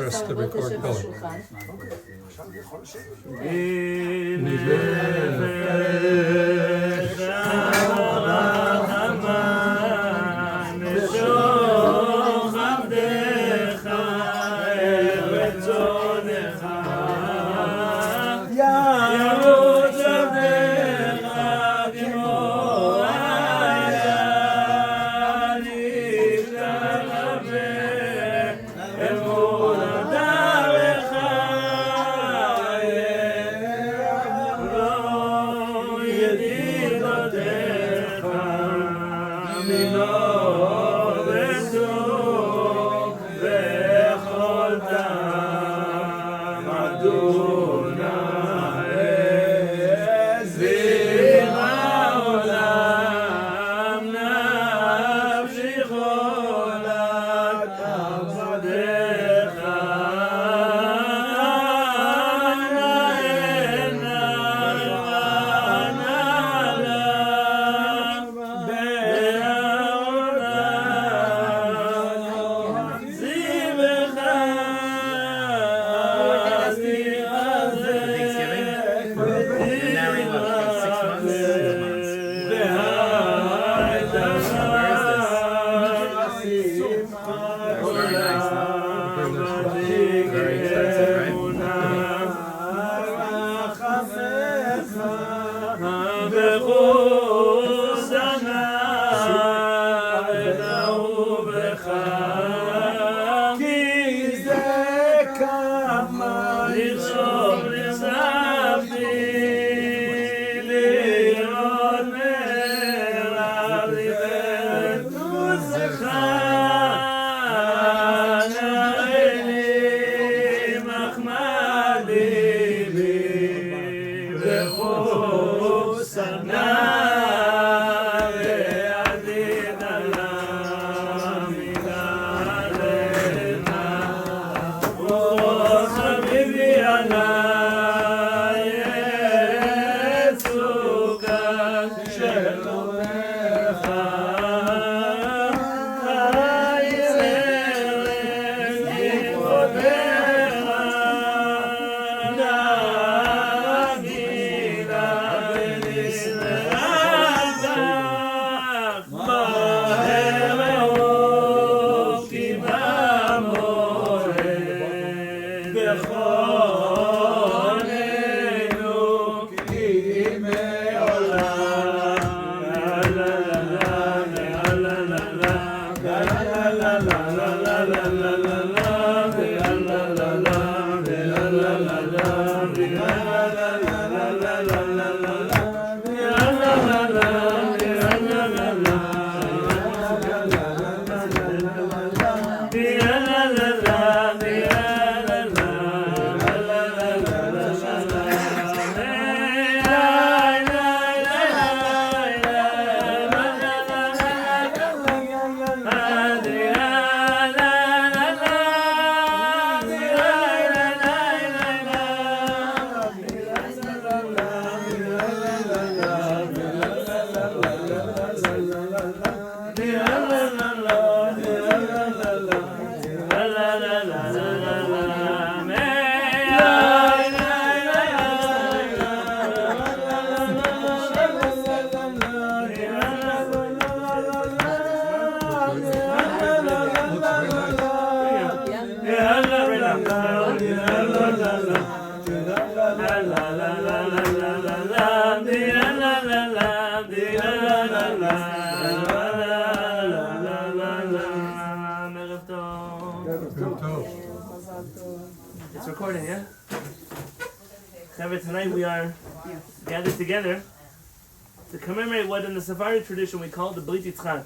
press the record button. It's recording, yeah? Tonight we are gathered together to commemorate what in the Sephardic tradition we call the Berit Yitzchak.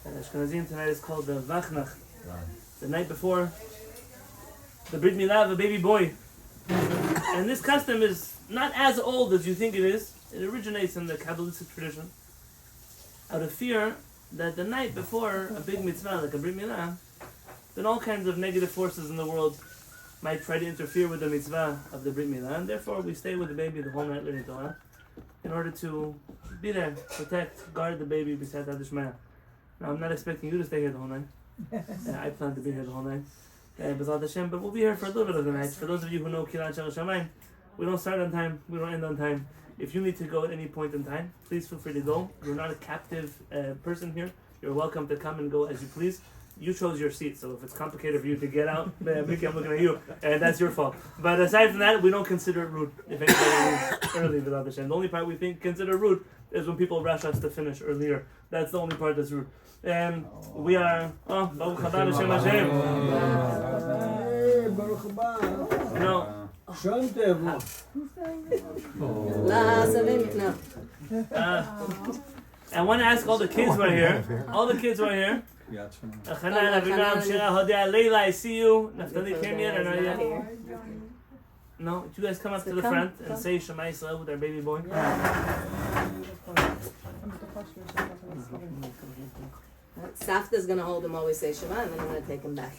And Ashkenazim tonight is called the Vachnach, the night before the Brit Milah of a baby boy. And this custom is not as old as you think it is. It originates in the Kabbalistic tradition, out of fear that the night before a big mitzvah like a Brit Milah, then all kinds of negative forces in the world might try to interfere with the mitzvah of the Brit Milah, and therefore we stay with the baby the whole night learning Torah in order to be there, protect, guard the baby beside HaShamayim. Now I'm not expecting you to stay here the whole night. I plan to be here the whole night. B'ezrat Hashem, but we'll be here for a little bit of the night. For those of you who know Kehillat HaShamayim, we don't start on time, we don't end on time. If you need to go at any point in time, please feel free to go. You're not a captive person here. You're welcome to come and go as you please. You chose your seat, so if it's complicated for you to get out, Mickey, I'm looking at you, that's your fault. But aside from that, we don't consider it rude if anybody leaves early without the Shem. The only part we consider rude is when people rush us to finish earlier. That's the only part that's rude. We are, Baruch haba b'shem Hashem. You know, I want to ask all the kids who are here. I see you. Naftali came yet or not yet? No? You guys come up to the front and say Shema Yisrael with our baby boy. Safta's going to hold him while we say Shema, and then I'm going to take him back.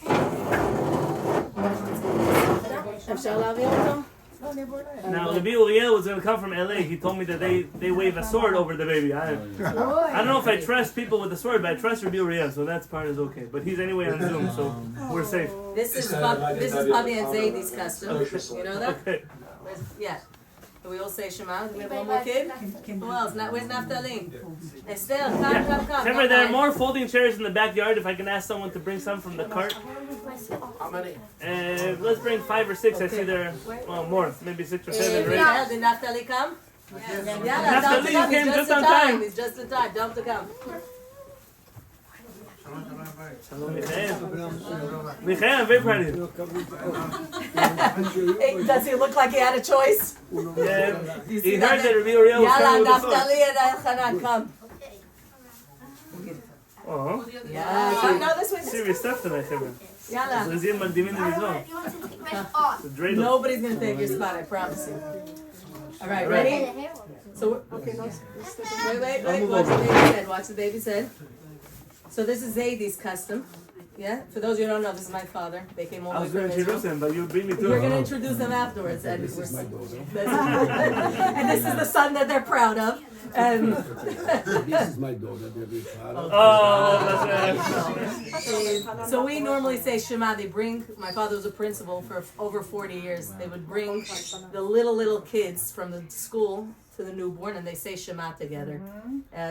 Now, Rabbi Uriel was going to come from LA. He told me that they wave a sword over the baby. I don't know if I trust people with the sword, but I trust Rabbi Uriel, so that part is okay. But he's anyway on Zoom, so we're safe. This is Bobby and Zaydi's custom. You know that? Okay. Yeah. Do we all say Shema? Do we have one more kid? Who else? Where's Naftali? Estelle, come. There are more folding chairs in the backyard. If I can ask someone to bring some from the cart. How many? Let's bring 5 or 6. I see there. Well, more. Maybe 6 or 7 or 8. Did Naftali come? Yeah, Naftali, you came just on time. He's just in time. Don't come. Shalom, Michael, I'm very proud of you. Does he look like he had a choice? Yeah, he heard that Rabbi Uriel was coming with the sword. Naftali and Elchanan, come. Oh, Yeah, no, this way. serious stuff tonight, Kevin. Yalla. Nobody's going to take your spot, I promise you. All right, ready? So, okay, no. Wait. Watch the baby's head. So this is Zaydi's custom. Yeah? For those of you who don't know, this is my father. They came all I the was way going from to introduce Israel. him, but you beat me to You're it. going to introduce them afterwards. And this is and this is the son that they're proud of. And This is my daughter. so we normally say Shema. They bring, my father was a principal for over 40 years. They would bring the little kids from the school to the newborn and they say Shema together.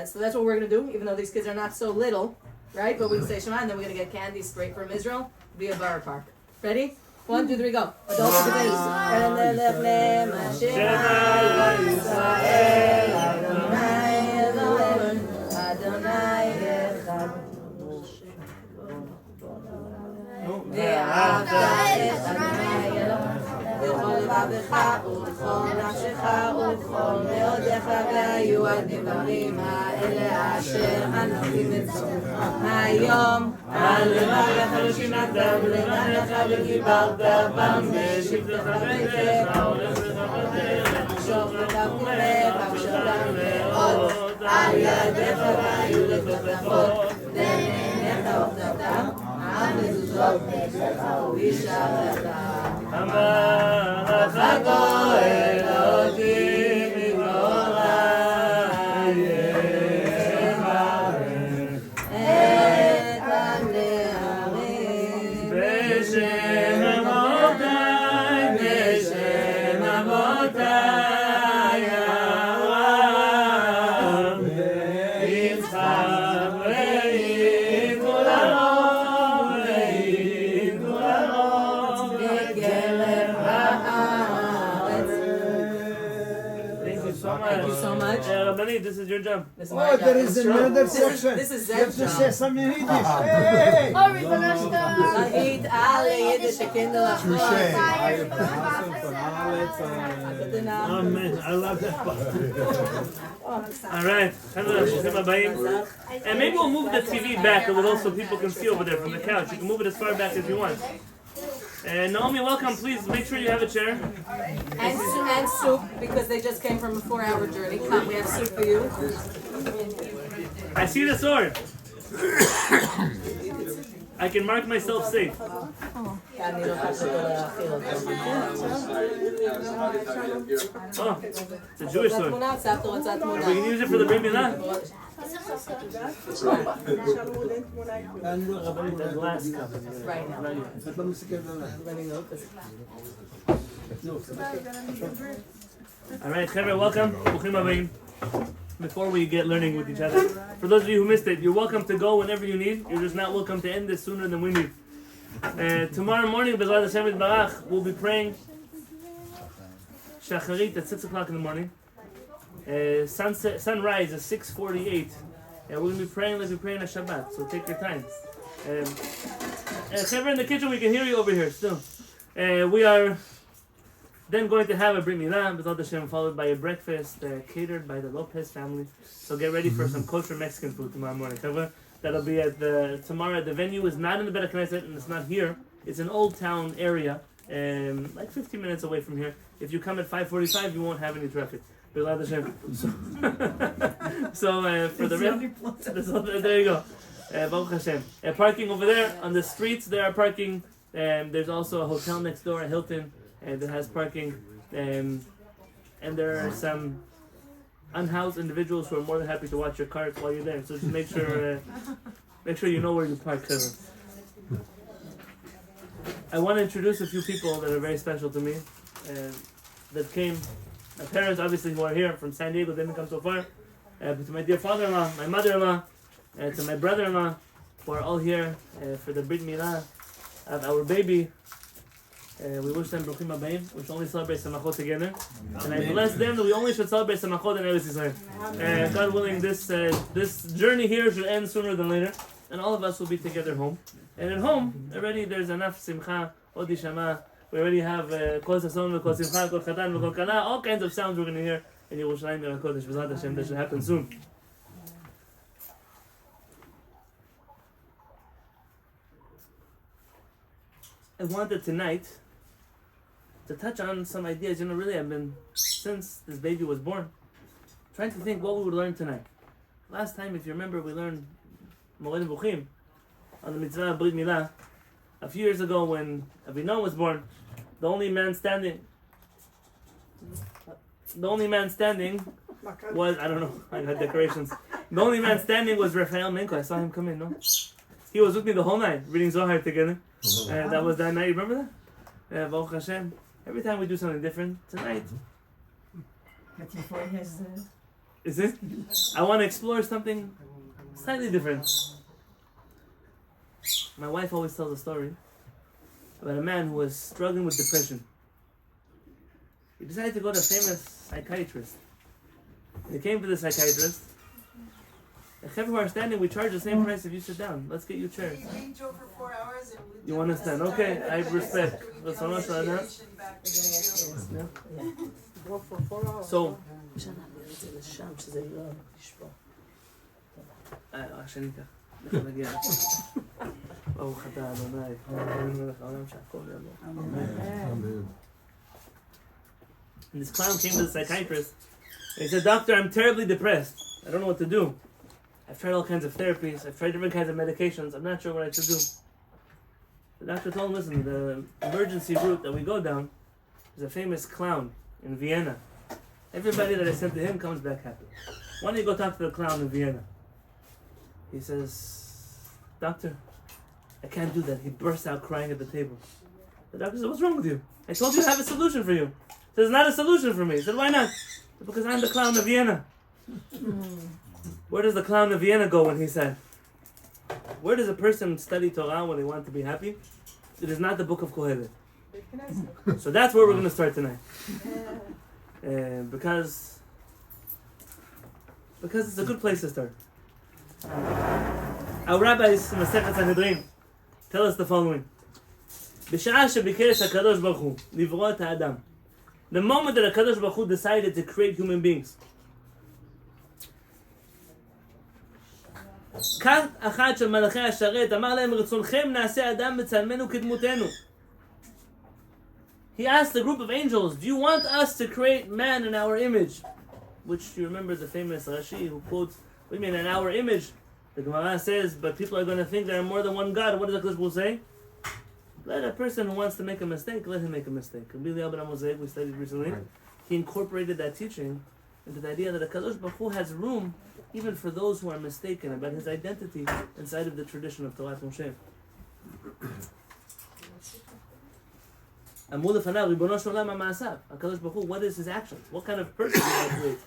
So that's what we're going to do, even though these kids are not so little, right? But we say Shema and then we're going to get candy straight from Israel via Bar Park. Ready? 1, 2, 3, go. Adults to the base. בכל לבבך ובכל נפשך ובכל מאודך והיו הדברים האלה אשר אנוכי מצווך היום על לבבך ושיננת ולבבך ודיברת בם בשבתך ביתך ושוך לבבך ושלם מאוד על ידיך והיו לתוכחות ונהנך עובדתם המזוזות נגדך וישרת המלך הגואל אותי מגורל יברך את הנערים בשם אבותיי בשם אבותיי אברהם ויצחק ויגאל Thank you so much. Rabbani, this is your job. This is my job. there is another section. This is You have Zed's to say job. some in Yiddish. Hey! Eat alle Yiddish Kinder. Amen. I love that part. Alright, and maybe we'll move the TV back a little so people can see over there from the couch. You can move it as far back as you want. And Naomi, welcome. Please make sure you have a chair. And soup, because they just came from a 4-hour journey. Come, we have soup for you. I see the sword. I can mark myself safe. Oh, it's a Jewish sword. Are we going to use it for the Brit Milah? כן, The glass cup. Right now. את לא מסתכלת עליי. All right, Chevra, welcome. Bruchim Abayim. Before we get learning with each other, for those of you who missed it, you're welcome to go whenever you need. You're just not welcome to end this sooner than we need. Tomorrow morning, B'ezrat Hashem Yitbarach, we'll be praying Shacharit at 6 o'clock in the morning. Sunrise is 6:48. We're going to be praying like we pray in a Shabbat, so take your time. Chevra, in the kitchen, we can hear you over here still. We are then going to have a Brit Milah, B'ezrat Hashem, followed by a breakfast catered by the Lopez family. So get ready for some kosher Mexican food tomorrow morning. That'll be at tomorrow. The venue is not in the Berit and it's not here. It's an old town area, like 15 minutes away from here. If you come at 5:45, you won't have any traffic. B'ezrat Hashem. So for the rest, there you go. Baruch Hashem. Parking over there on the streets. There are parking. There's also a hotel next door, a Hilton, that has parking. And there are some unhoused individuals who are more than happy to watch your cars while you're there. So just make sure you know where you park. I want to introduce a few people that are very special to me. That came. My parents, obviously, who are here from San Diego, didn't come so far. But to my dear father-in-law, my mother-in-law, to my brother-in-law, who are all here for the Brit Milah of our baby. We wish them Bruchim Abayim. We should only celebrate Samachot together. And I bless them that we only should celebrate Samachot in Eretz Yisrael. God willing, this journey here should end sooner than later. And all of us will be together home. And at home, already there's enough Simcha, Odi Shama. We already have Kol Sason, Kol Simcha, Kol Chatan, Kol Kala. All kinds of sounds we're going to hear in Yerushalayim and HaKodesh. B'ezrat Hashem, that should happen soon. I wanted tonight to touch on some ideas. Really, I've been, since this baby was born, trying to think what we would learn tonight. Last time, if you remember, we learned Moed Nevuchim on the mitzvah of Brit Milah. A few years ago, when Avinam was born, the only man standing was, I don't know, I had decorations. The only man standing was Raphael Menko. I saw him come in, no? He was with me the whole night, reading Zohar together. That was that night, you remember that? Baruch Hashem. Every time we do something different, tonight. Is it? I want to explore something slightly different. My wife always tells a story about a man who was struggling with depression. He decided to go to a famous psychiatrist. He came to the psychiatrist. The chevra who are standing, we charge the same price if you sit down. Let's get you chairs. For 4 hours and you understand? Okay, I respect. So, and this clown came to the psychiatrist. He said, "Doctor, I'm terribly depressed. I don't know what to do. I've tried all kinds of therapies. I've tried different kinds of medications. I'm not sure what I should do." The doctor told him, "Listen, the emergency route that we go down is a famous clown in Vienna. Everybody that I sent to him comes back happy. Why don't you go talk to the clown in Vienna?" He says, "Doctor, I can't do that." He bursts out crying at the table. The doctor said, "What's wrong with you? I told you I have a solution for you." He said, "It's not a solution for me." He said, "Why not?" He said, "Because I'm the clown of Vienna." Where does the clown of Vienna go when he said? Where does a person study Torah when they want to be happy? It is not the book of Kehillat. So that's where we're going to start tonight. Because it's a good place to start. Our rabbis in Masechet Sanhedrin tell us the following. B'sha'ah shebikesh HaKadosh Baruch Hu livro et ha'adam. The moment that HaKadosh Baruch Hu decided to create human beings, כך אחד של מלאכי השרת אמר להם רצונכם נעשה אדם בצלמנו כדמותנו. He asked the group of angels, "Do you want us to create man in our image?" Which you remember the famous Rashi who quotes, "What do you mean in our image?" The Gemara says, "But people are going to think there are more than one God." What does the Kodesh say? Let a person who wants to make a mistake, let him make a mistake. Rabbi Yonatan Halevy, we studied recently, he incorporated that teaching into the idea that the Kadosh Baruch Hu has room even for those who are mistaken about his identity inside of the tradition of Torah Moshe. אמרו לפניו, ריבונו של עולם, מה מעשיו? הקדוש ברוך הוא, what is his actions? What kind of person is he create?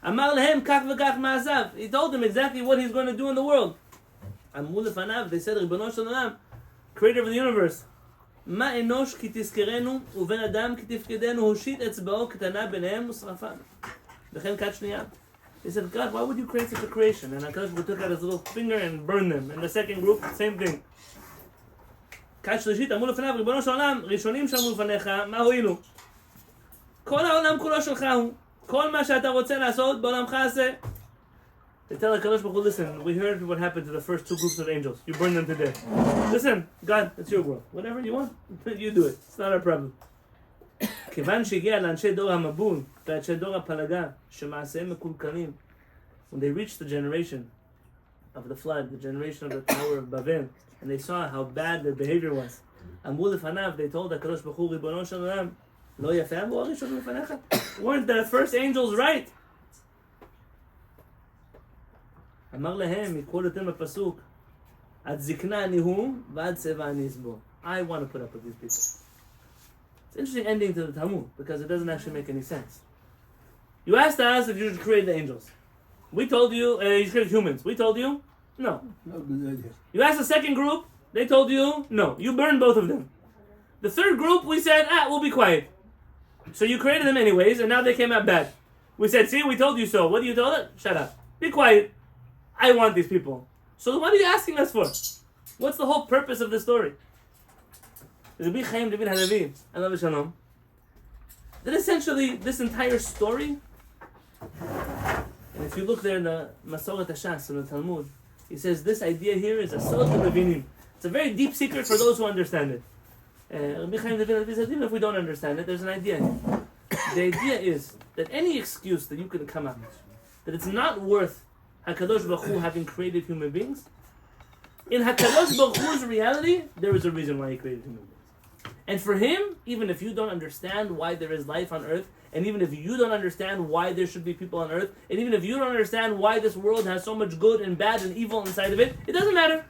אמר להם, כך וכך מעשיו. He told them exactly what he's going to do in the world. אמרו לפניו, they said, ריבונו של עולם, creator of the universe, מה אנוש כי תזכרנו, ובן אדם כי תפקדנו, הושיט אצבעו קטנה ביניהם ושרפם. וכן כת שנייה. They said, God, why would you create such a creation? And HaKadosh Baruch Hu took out his little finger and burned them. And the second group, same thing. כת שלישית, אמרו לפניו, ריבונו של עולם, ראשונים שאמרו לפניך, מה הועילו? כל העולם כולו שלך הוא. כל מה שאתה רוצה לעשות, בעולמך עשה. They tell HaKadosh Baruch Hu, listen, we heard what happened to the first two groups of angels. You burned them to death. Listen, God, it's your world. Whatever you want, you do it. It's not our problem. כיוון שהגיע לאנשי דור המבול, ואנשי דור הפלגה, שמעשיהם מקולקלים, when they reached the generation of the flood, the generation of the Tower of Babel, and they saw how bad their behavior was, אמרו לפניו, they told HaKadosh Baruch Hu, ריבונו של עולם, לא יפה אמרו הראשון לפניך? Weren't the first angels right? אמר להם, יקחו אותם בפסוק, עד זקנה אני הוא, ועד צבע אני אסבור. I want to put up with these people. It's an interesting ending to the Talmud, because it doesn't actually make any sense. You asked us if you should create the angels. We told you, you should create humans. We told you, no. You asked the second group, they told you, no. You burned both of them. The third group, we said, we'll be quiet. So you created them anyways, and now they came out bad. We said, see, we told you so. What do you tell it? Shut up. Be quiet. I want these people. So what are you asking us for? What's the whole purpose of the story? Rabbi Yedidya Halevy, alav shalom, that essentially this entire story, and if you look there in the Masoret HaShas in the Talmud, he says this idea here is a sod levinim. It's a very deep secret for those who understand it. Rabbi Yedidya Halevy says even if we don't understand it, there's an idea here. The idea is that any excuse that you can come up with, that it's not worth HaKadosh Baruch Hu having created human beings, in HaKadosh Baruch Hu's reality, there is a reason why he created human beings. And for him, even if you don't understand why there is life on earth, and even if you don't understand why there should be people on earth, and even if you don't understand why this world has so much good and bad and evil inside of it, it doesn't matter.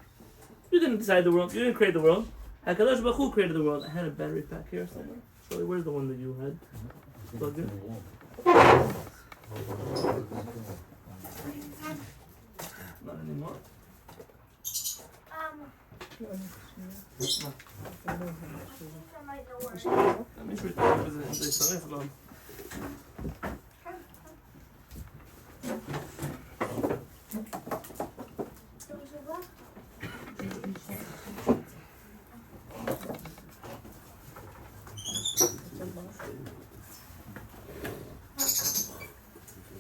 You didn't decide the world. You didn't create the world. HaKadosh Baruch Hu created the world. I had a battery pack here somewhere. Shirley, where's the one that you had? Plugged in? Not anymore.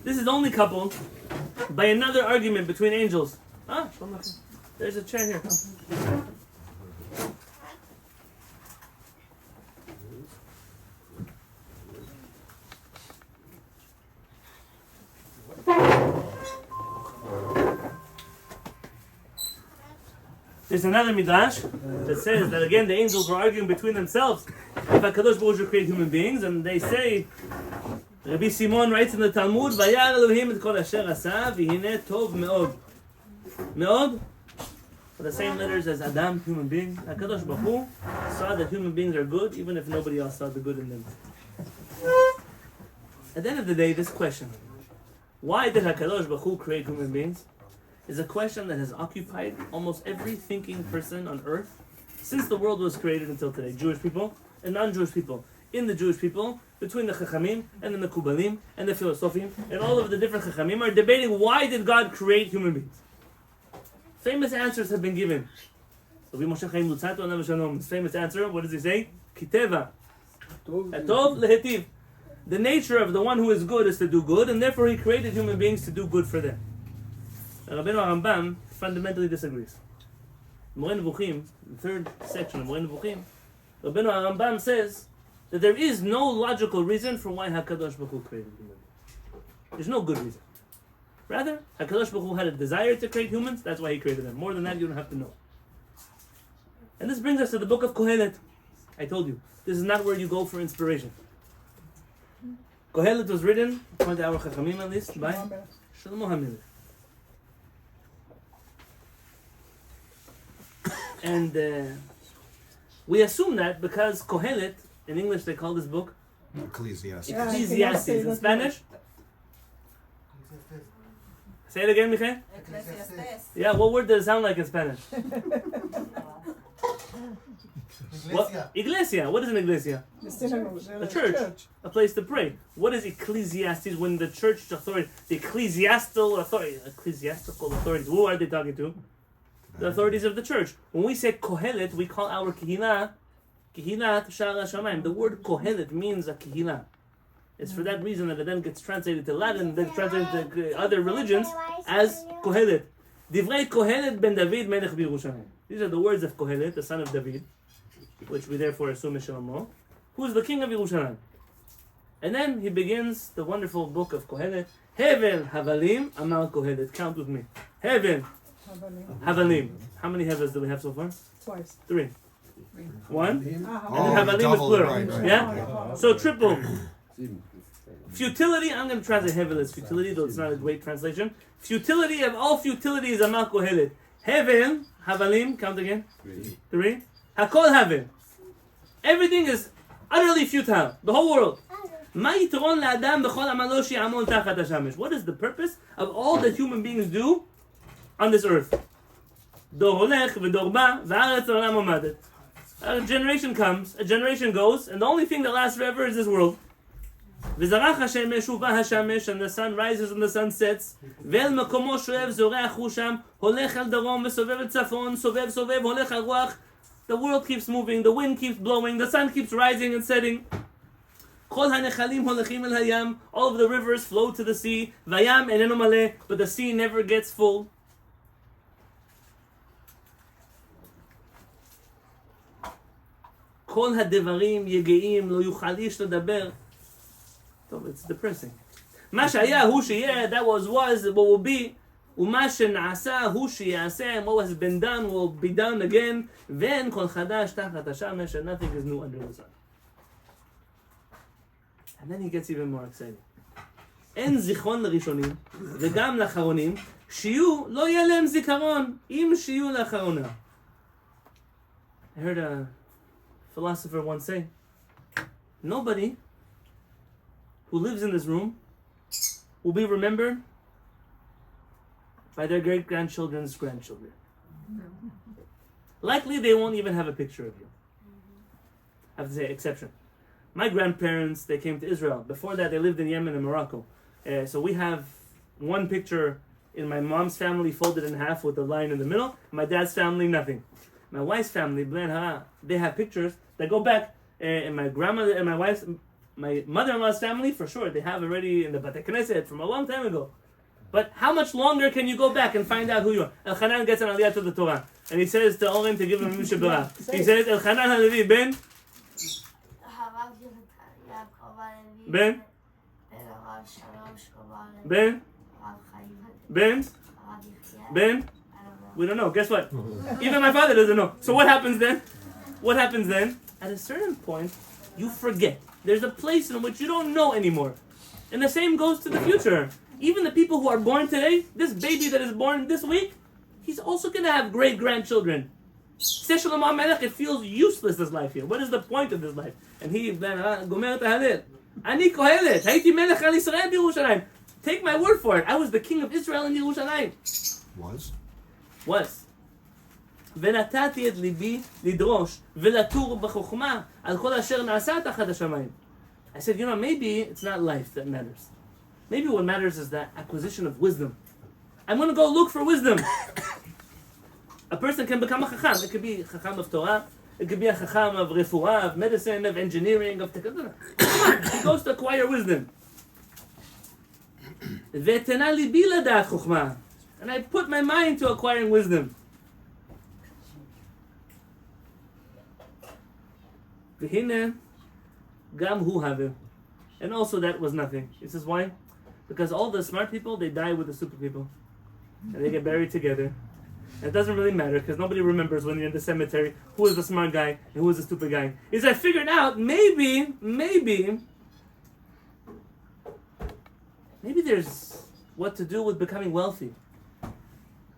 This is only coupled by another argument between angels. There's a chair here. Come. There's another midrash that says that again the angels were arguing between themselves if HaKadosh Baruch Hu should create human beings, and they say, Rabbi Simon writes in the Talmud, "Vayar Elohim et kol asher asa, v'hineh tov meod." Meod, for the same letters as Adam, human being. HaKadosh Baruch Hu saw that human beings are good, even if nobody else saw the good in them. At the end of the day, this question, why did HaKadosh Baruch Hu create human beings, is a question that has occupied almost every thinking person on earth since the world was created until today. Jewish people and non-Jewish people. In the Jewish people, between the Chachamim and the Mekubalim and the Philosophiim, and all of the different Chachamim are debating why did God create human beings. Famous answers have been given. Rabbi Moshe Chaim Luzzatto, alav shalom, his famous answer, what does he say? Kiteva. Atov lehetiv. The nature of the one who is good is to do good, and therefore he created human beings to do good for them. Rabbeinu Rambam fundamentally disagrees. Moreh Nevuchim, the third section of Moreh Nevuchim, Rabbeinu Rambam says that there is no logical reason for why HaKadosh Baruch Hu created human beings. There's no good reason. Rather, HaKadosh Baruch Hu had a desire to create humans, that's why he created them. More than that, you don't have to know. And this brings us to the book of Kehillat. I told you, this is not where you go for inspiration. Kehillat was written, according to our Chachamim at least, by Shlomo HaMelech. And we assume that because Kehillat, in English they call this book Ecclesiastes. Ecclesiastes. In Spanish? Say it again, Michael. Yeah, what word does it sound like in Spanish? What? Iglesia. What is an iglesia? A church. A place to pray. What is Ecclesiastes when the church authority, the ecclesiastical authorities, who are they talking to? The authorities of the church. When we say Kehillat, we call our Kehillat Shaar HaShamayim. The word Kehillat means a Kehillat. It's for that reason that it then gets translated to Latin, then translated to other religions as Kehillat. Divrei Kehillat ben David melech b'Yerushalayim. These are the words of Kehillat, the son of David, which we therefore assume is Shlomo, who is the king of Yerushalayim. And then he begins the wonderful book of Kehillat. Hevel Havalim Amar Kehillat. Count with me. Hevel Havalim. How many Hevels do we have so far? Twice. 3. 1. And then Havalim is double, plural. right. Yeah? So triple. Futility, I'm going to translate Hevel as futility, though it's not a great translation. Futility of all futility is Amar Kehillat. Hevel, Havalim, count again. 3. Hakol Havel. Everything is utterly futile. The whole world. What is the purpose of all that human beings do on this earth? A generation comes, a generation goes, and the only thing that lasts forever is this world. And the sun rises and the sun sets. The world keeps moving, the wind keeps blowing, the sun keeps rising and setting. All of the rivers flow to the sea, but the sea never gets full. It's depressing. That was, what will be. And what has been done will be done again. And nothing is new under the sun. And then he gets even more excited. אין זיכרון לראשונים וגם לאחרונים שיהיו לא יהיה להם זיכרון אם שיהיו לאחרונה. I heard a philosopher once say, nobody who lives in this room will be remembered by their great-grandchildren's grandchildren. Likely they won't even have a picture of you. I have to say, exception. My grandparents, they came to Israel. Before that, they lived in Yemen and Morocco. So we have one picture in my mom's family folded in half with a line in the middle. My dad's family, nothing. My wife's family, they have pictures that go back. And my grandmother and my mother-in-law's family, for sure, they have already in the Bate Knesset from a long time ago. But how much longer can you go back and find out who you are? Elchanan gets an aliyah to the Torah. And he says to Oren to give him Mimshe Berach. He says, Elchanan Halevy ben? Ben? Ben? Ben? Ben? We don't know. Guess what? Even my father doesn't know. So what happens then? What happens then? At a certain point, you forget. There's a place in which you don't know anymore. And the same goes to the future. Even the people who are born today, this baby that is born this week, he's also going to have great-grandchildren. It feels useless, this life here. What is the point of this life? And he, take my word for it. I was the king of Israel in Yerushalayim. Was. ונתתי את ליבי לדרוש ולתור בחוכמה על כל אשר נעשה תחת השמיים. I said, maybe it's not life that matters. Maybe what matters is the acquisition of wisdom. I'm going to go look for wisdom. A person can become a chacham. It could be a chacham of Torah. It could be a chacham of refuah, of medicine, of engineering, of technology. He goes to acquire wisdom. ותנה ליבי לדעת חוכמה. And I put my mind to acquiring wisdom. והנה גם הוא הווה. And also that was nothing. He says, why? Because all the smart people, they die with the stupid people. And they get buried together. And it doesn't really matter, because nobody remembers when you're in the cemetery who is the smart guy and who is the stupid guy. Is I figured out, maybe there's what to do with becoming wealthy.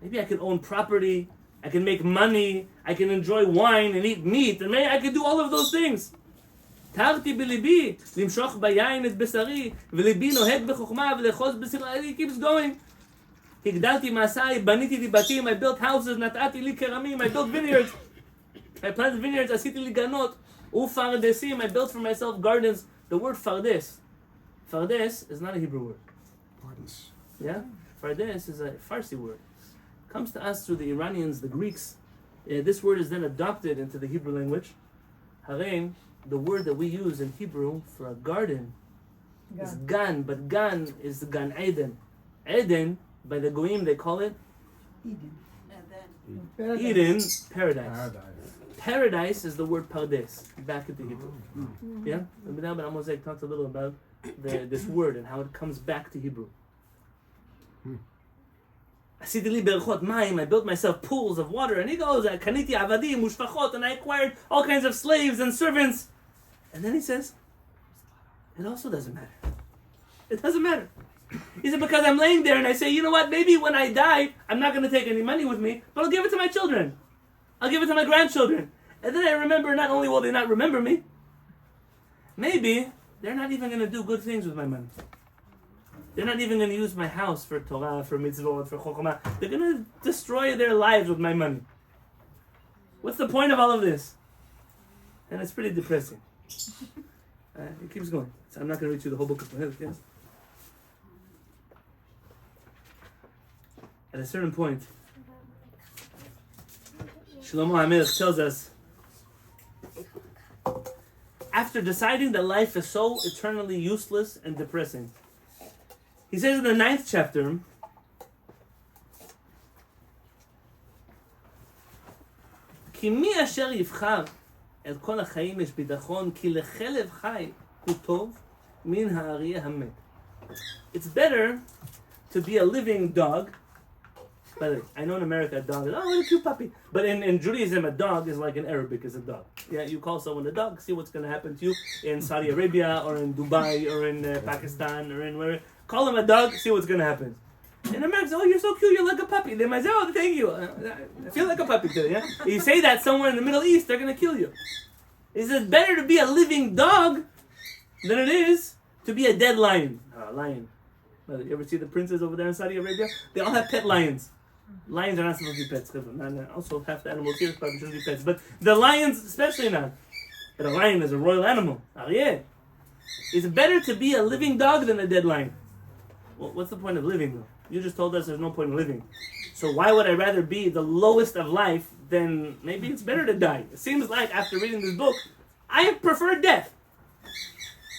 Maybe I can own property, I can make money, I can enjoy wine and eat meat, and maybe I can do all of those things. תרתי בליבי, למשוך ביין את בשרי, וליבי נוהג בחוכמה ולאחוז בשכלי. He keeps going. הגדלתי מעשיי, בניתי לי בתים, I built houses, נטעתי לי כרמים, I built vineyards. I planted vineyards, עשיתי לי גנות, ופרדסים, I built for myself gardens. The word fardes is not a Hebrew word. Pardons. Yeah? Fardes is a Farsi word. It comes to us through the Iranians, the Greeks. This word is then adopted into the Hebrew language. Hareim, the word that we use in Hebrew for a garden is gan, but gan is the Gan Eden. Eden, by the Goyim, they call it Eden, paradise. Paradise is the word pardes, back into Hebrew. Yeah? Rabbi Yonatan Halevy talked a little about this word and how it comes back to Hebrew. I built myself pools of water, and he goes, Kaniti avadim ushfachot, and I acquired all kinds of slaves and servants. And then he says, it also doesn't matter. It doesn't matter. He said, because I'm laying there and I say, you know what, maybe when I die, I'm not going to take any money with me, but I'll give it to my children. I'll give it to my grandchildren. And then I remember, not only will they not remember me, maybe they're not even going to do good things with my money. They're not even going to use my house for Torah, for mitzvot, for chokhmah. They're going to destroy their lives with my money. What's the point of all of this? And it's pretty depressing. It keeps going. So I'm not going to read you the whole book of Kehillat, yes? At a certain point, Shlomo HaMelech tells us, after deciding that life is so eternally useless and depressing, he says in the 9th chapter, כי מי אשר יבחר את כל החיים יש ביטחון, כי לחלב חי הוא טוב מן האריה המת. It's better to be a living dog. By the way, I know in America a dog is, oh, what a cute puppy. But in Judaism, a dog is like in Arabic is a dog. Yeah, you call someone a dog, see what's going to happen to you in Saudi Arabia or in Dubai or in Pakistan or in wherever. Call him a dog, see what's going to happen. In America, oh, you're so cute, you're like a puppy. They might say, oh, thank you. I feel like a puppy today, yeah? You say that somewhere in the Middle East, they're going to kill you. He says, better to be a living dog than it is to be a dead lion. Lion. You ever see the princes over there in Saudi Arabia? They all have pet lions. Lions are not supposed to be pets. Also, half the animals here probably shouldn't be pets. But the lions, especially not. But a lion is a royal animal. Aryeh. It's better to be a living dog than a dead lion. Well, what's the point of living, though? You just told us there's no point in living. So why would I rather be the lowest of life than maybe it's better to die? It seems like after reading this book, I prefer death.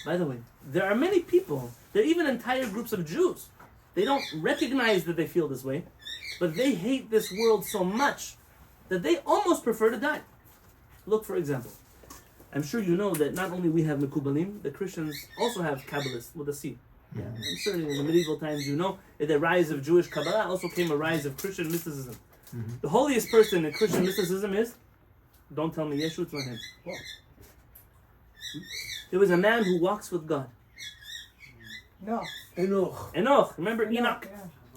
By the way, there are many people, there are even entire groups of Jews. They don't recognize that they feel this way, but they hate this world so much that they almost prefer to die. Look, for example, I'm sure you know that not only we have Mekubalim, the Christians also have Kabbalists with a C. Yeah. I'm sure in the medieval times you know that the rise of Jewish Kabbalah also came a rise of Christian mysticism. Mm-hmm. The holiest person in Christian mysticism is, don't tell me Yeshu, it's not him. Well, there was a man who walks with God. No. Enoch. Enoch. Remember Enoch?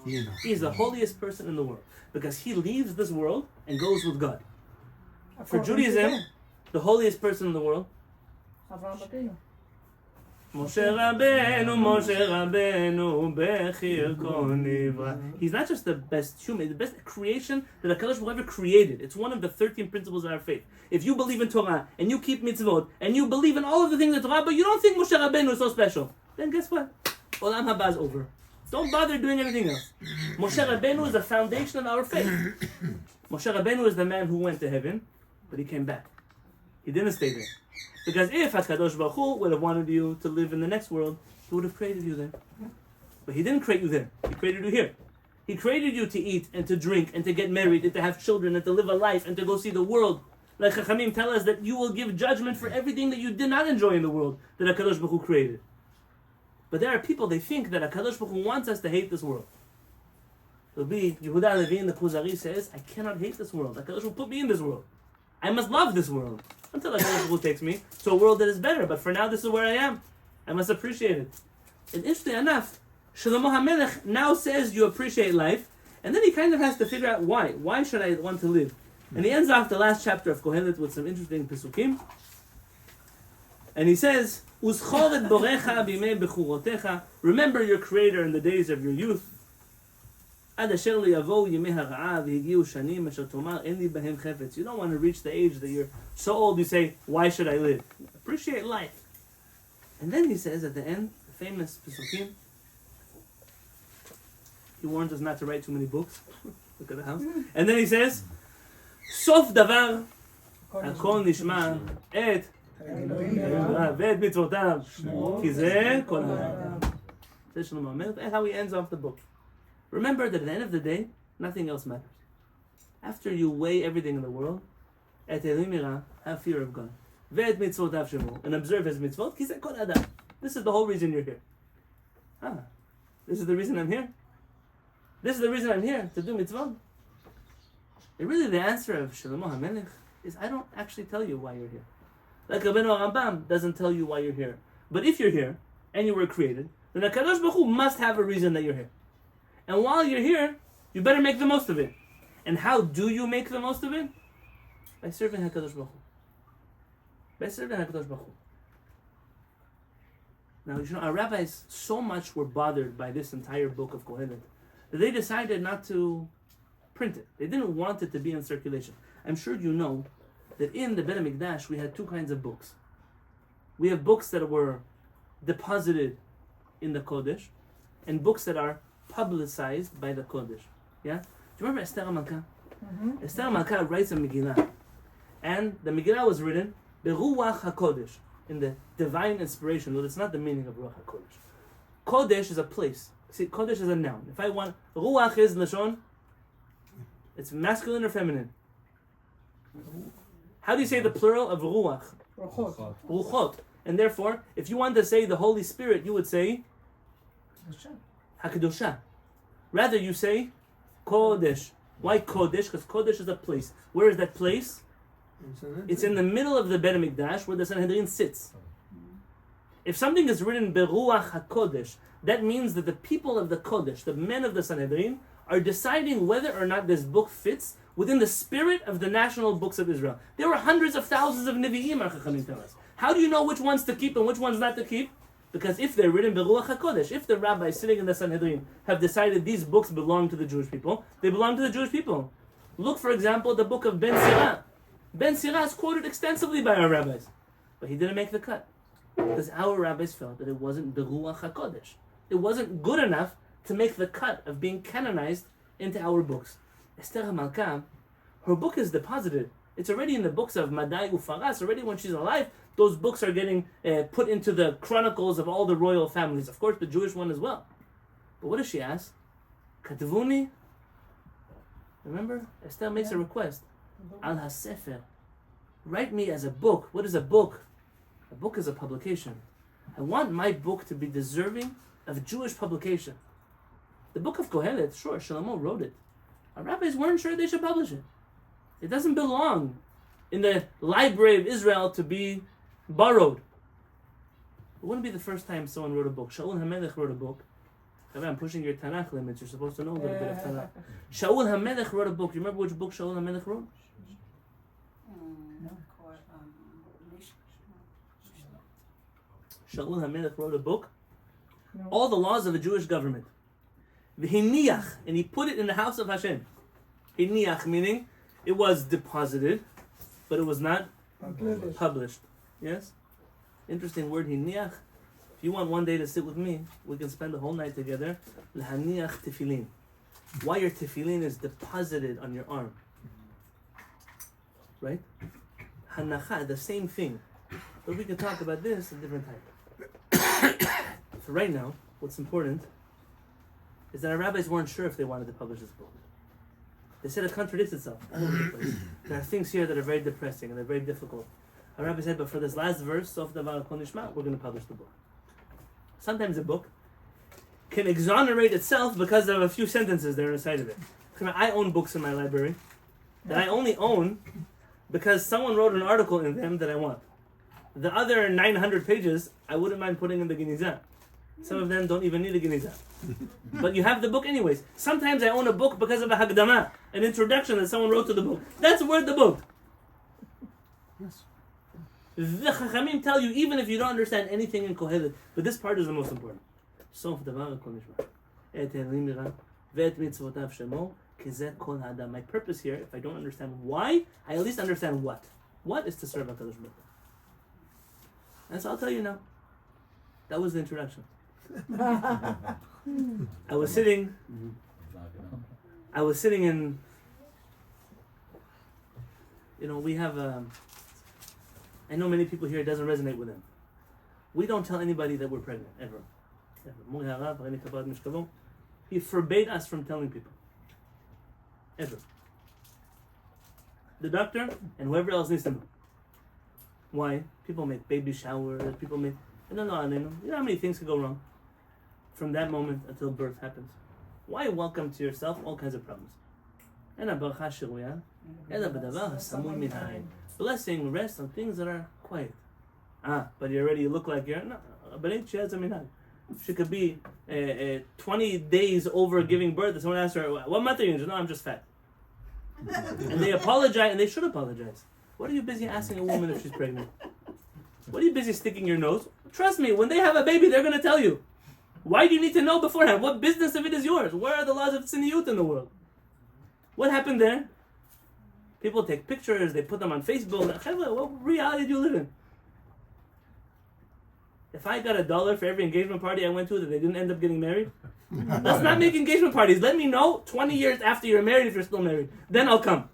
Yeah. He is the holiest person in the world because he leaves this world and goes with God. For Judaism, the holiest person in the world, Moshe Rabbeinu, Bechirko Nivra. He's not just the best human, the best creation that HaKadosh Baruch Hu ever created. It's one of the 13 principles of our faith. If you believe in Torah, and you keep mitzvot, and you believe in all of the things of Torah, but you don't think Moshe Rabbeinu is so special, then guess what? Olam Haba is over. Don't bother doing anything else. Moshe Rabbeinu is the foundation of our faith. Moshe Rabbeinu is the man who went to heaven, but he came back. He didn't stay there. Because if HaKadosh Baruch Hu would have wanted you to live in the next world, He would have created you there. But He didn't create you there. He created you here. He created you to eat and to drink and to get married and to have children and to live a life and to go see the world. Like HaChamim tell us that you will give judgment for everything that you did not enjoy in the world that HaKadosh Baruch Hu created. But there are people, they think that HaKadosh Baruch Hu wants us to hate this world. Rabbi Yedidya Halevy in the Kuzari says, I cannot hate this world. HaKadosh Baruch Hu put me in this world. I must love this world. Until HaKadosh Baruch Hu takes me to a world that is better. But for now, this is where I am. I must appreciate it. And interestingly enough, Shlomo HaMelech now says you appreciate life. And then he kind of has to figure out why. Why should I want to live? And he ends off the last chapter of Kehillat with some interesting pesukim. And he says, "Uzchor et borecha b'imei bechurotecha." Remember your Creator in the days of your youth. Ad asher lo yavo yemei hara'a v'higiu shanim asher tomar en li behem chefetz. You don't want to reach the age that you're so old you say, why should I live? Appreciate life. And then he says at the end, the famous pesukim, he warns us not to write too many books. Look at the house. And then he says, Sof davar hakol nishma et ואת מצוותיו כי זה כל האדם. Says Shlomo HaMelech. That's how he ends off the book. Remember that at the end of the day, nothing else matters. After you weigh everything in the world, et elim yirah, have fear of God. ואת מצוותיו שמור, and observe his mitzvot, כי זה כל האדם. This is the whole reason you're here. This is the reason I'm here? This is the reason I'm here, to do mitzvot? And really the answer of Shlomo HaMelech is, I don't actually tell you why you're here. Like Rabbeinu Rambam doesn't tell you why you're here. But if you're here, and you were created, then HaKadosh Baruch Hu must have a reason that you're here. And while you're here, you better make the most of it. And how do you make the most of it? By serving HaKadosh Baruch Hu. By serving HaKadosh Baruch Hu. Now, our rabbis so much were bothered by this entire book of Kehillat that they decided not to print it. They didn't want it to be in circulation. I'm sure you know that in the Beit HaMikdash we had two kinds of books. We have books that were deposited in the Kodesh and books that are publicized by the Kodesh. Yeah? Do you remember Esther HaMalka? Mm-hmm. Esther HaMalka writes a Megillah, and the Megillah was written Beruach HaKodesh, in the divine inspiration. Well, it's not the meaning of Ruach HaKodesh. Kodesh is a place. See, Kodesh is a noun. If I want, Ruach is Lashon, it's masculine or feminine? How do you say the plural of Ruach? Ruchot. Ruchot. And therefore, if you want to say the Holy Spirit, you would say HaKadosha. Rather, you say Kodesh. Why Kodesh? Because Kodesh is a place. Where is that place? It's in the middle of the Beit HaMikdash where the Sanhedrin sits. If something is written Beruach HaKodesh, that means that the people of the Kodesh, the men of the Sanhedrin, are deciding whether or not this book fits within the spirit of the national books of Israel. There were hundreds of thousands of Nevi'im, our Chachamim tell us. How do you know which ones to keep and which ones not to keep? Because if they're written Beruach HaKodesh, if the rabbis sitting in the Sanhedrin have decided these books belong to the Jewish people, they belong to the Jewish people. Look, for example, at the book of Ben Sirah. Ben Sirah is quoted extensively by our rabbis, but he didn't make the cut. Because our rabbis felt that it wasn't Beruach HaKodesh. It wasn't good enough to make the cut of being canonized into our books. Esther HaMalka, her book is deposited. It's already in the books of Madai Ufaras. Already when she's alive, those books are getting put into the chronicles of all the royal families. Of course, the Jewish one as well. But what does she ask? Katavuni? Remember? Esther makes a request. Al HaSefer. Write me as a book. What is a book? A book is a publication. I want my book to be deserving of Jewish publication. The book of Kehillat, sure, Shlomo wrote it. Our rabbis weren't sure they should publish it. It doesn't belong in the library of Israel to be borrowed. It wouldn't be the first time someone wrote a book. Shaul HaMelech wrote a book. I'm pushing your Tanakh limits. You're supposed to know a little bit of Tanakh. Shaul HaMelech wrote a book. You remember which book Shaul HaMelech wrote? Shaul HaMelech wrote a book. All the laws of the Jewish government. V'hiniach, and he put it in the house of Hashem. Hiniach, meaning it was deposited, but it was not published. Yes? Interesting word, hiniach. If you want one day to sit with me, we can spend the whole night together. L'haniach tefillin. Why your tefillin is deposited on your arm. Right? Hanacha, the same thing. But we can talk about this a different time. For right now, what's important is that our rabbis weren't sure if they wanted to publish this book. They said it contradicts itself all over the place. There are things here that are very depressing and they're very difficult. Our rabbi said, but for this last verse, Sof Davar Kol Nishma, we're going to publish the book. Sometimes a book can exonerate itself because of a few sentences that are inside of it. I own books in my library that I only own because someone wrote an article in them that I want. The other 900 pages, I wouldn't mind putting in the Genizah. Some of them don't even need a Geniza. But you have the book anyways. Sometimes I own a book because of a Hagdama, an introduction that someone wrote to the book. That's worth the book. Yes. The Chachamim tell you, even if you don't understand anything in Kehillat, but this part is the most important. Sof davar kol nishma. Et elim mira, ve'et mitzvotav shemo, kizeh kol ha'adam. My purpose here, if I don't understand why, I at least understand what. What is to serve HaKadosh Baruch Hu. And so I'll tell you now. That was the introduction. I was sitting in, we have, I know many people here, it doesn't resonate with them. We don't tell anybody that we're pregnant, ever. He forbade us from telling people. Ever. The doctor and whoever else needs to know. Why? People make baby showers, people make, you know how many things could go wrong from that moment until birth happens. Why welcome to yourself all kinds of problems? Blessing rests on things that are quiet. But you look like you're no. She could be 20 days over giving birth, and someone asks her, "What month are you in?" No, I'm just fat. And they apologize, and they should apologize. What are you busy asking a woman if she's pregnant? What are you busy sticking your nose? Trust me, when they have a baby, they're going to tell you. Why do you need to know beforehand? What business of it is yours? Where are the laws of tzniut in the world? What happened there? People take pictures, they put them on Facebook. What reality do you live in? If I got $1 for every engagement party I went to that they didn't end up getting married, let's not make engagement parties. Let me know 20 years after you're married if you're still married. Then I'll come.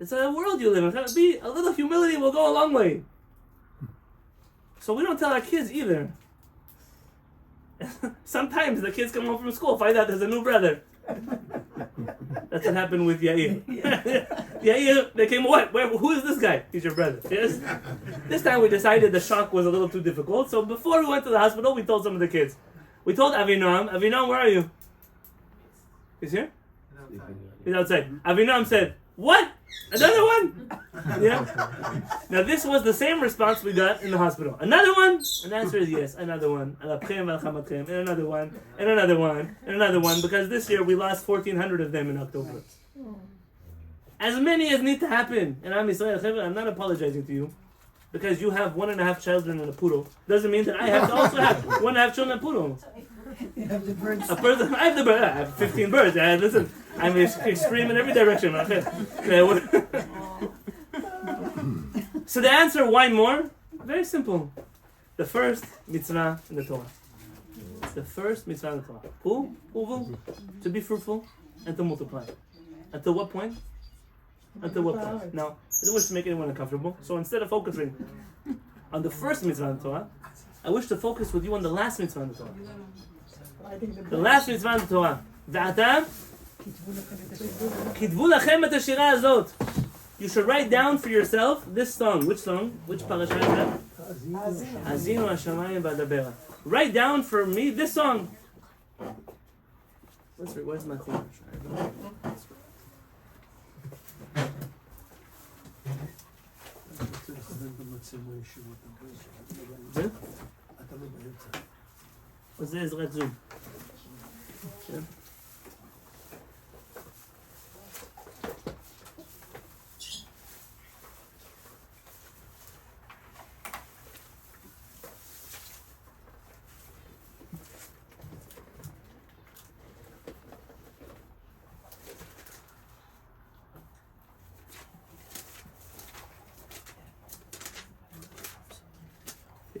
It's a world you live in. Be a little humility will go a long way. So we don't tell our kids either. Sometimes the kids come home from school, find out there's a new brother. That's what happened with Yair. Yair, they came, what? Who is this guy? He's your brother. Yes? This time we decided the shock was a little too difficult. So before we went to the hospital, we told some of the kids. We told Avinam, where are you? He's here? He's outside. Avinam said, what? Another one? Yeah. Now this was the same response we got in the hospital. Another one? And the answer is yes. Another one. And another one. And another one. And another one. Because this year we lost 1,400 of them in October. As many as need to happen. And I'm not apologizing to you. Because you have 1.5 children and a poodle. Doesn't mean that I have to also have 1.5 children and a poodle. You have the birds. I have the bird. I have 15 birds. Listen, I'm extreme in every direction. So the answer, why more? Very simple. The first mitzvah in the Torah. The first mitzvah in the Torah. Uvu, to be fruitful and to multiply. Until what point? Until what point? Now, I don't wish to make anyone uncomfortable. So instead of focusing on the first mitzvah in the Torah, I wish to focus with you on the last mitzvah in the Torah. The last mitzvah in the Torah. Ve'atam kitvu lachem et hashira hazot. You should write down for yourself this song. Which song? Which parasha is that? Hazinu HaShamayim ba'daber. Write down for me this song. Where's my phone? וזה עזרת זום.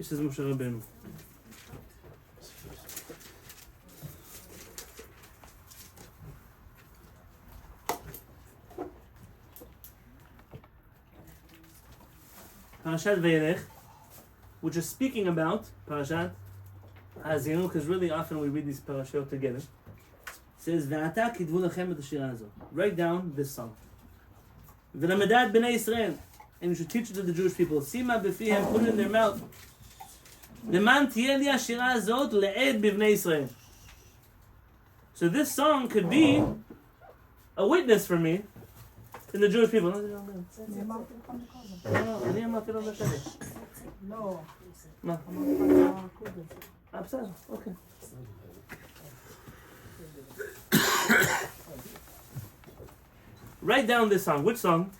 יש איזה משה רבנו. Parashat Vayelech, which is speaking about Parashat Hazinu, because really often we read these parashot together. It says, "Ve'ata kitvu lachem et hashira hazot." Write down this song. V'lamedat b'nei Yisrael, and you should teach it to the Jewish people. Sima b'fihem, put it in their mouth. Leman tiyeh li hashira hazot le'ed b'nei Yisrael. So this song could be a witness for me in the Jewish people. לא. אני אמרתי לו לשבת. לא. מה? Okay. Write down this song. Which song?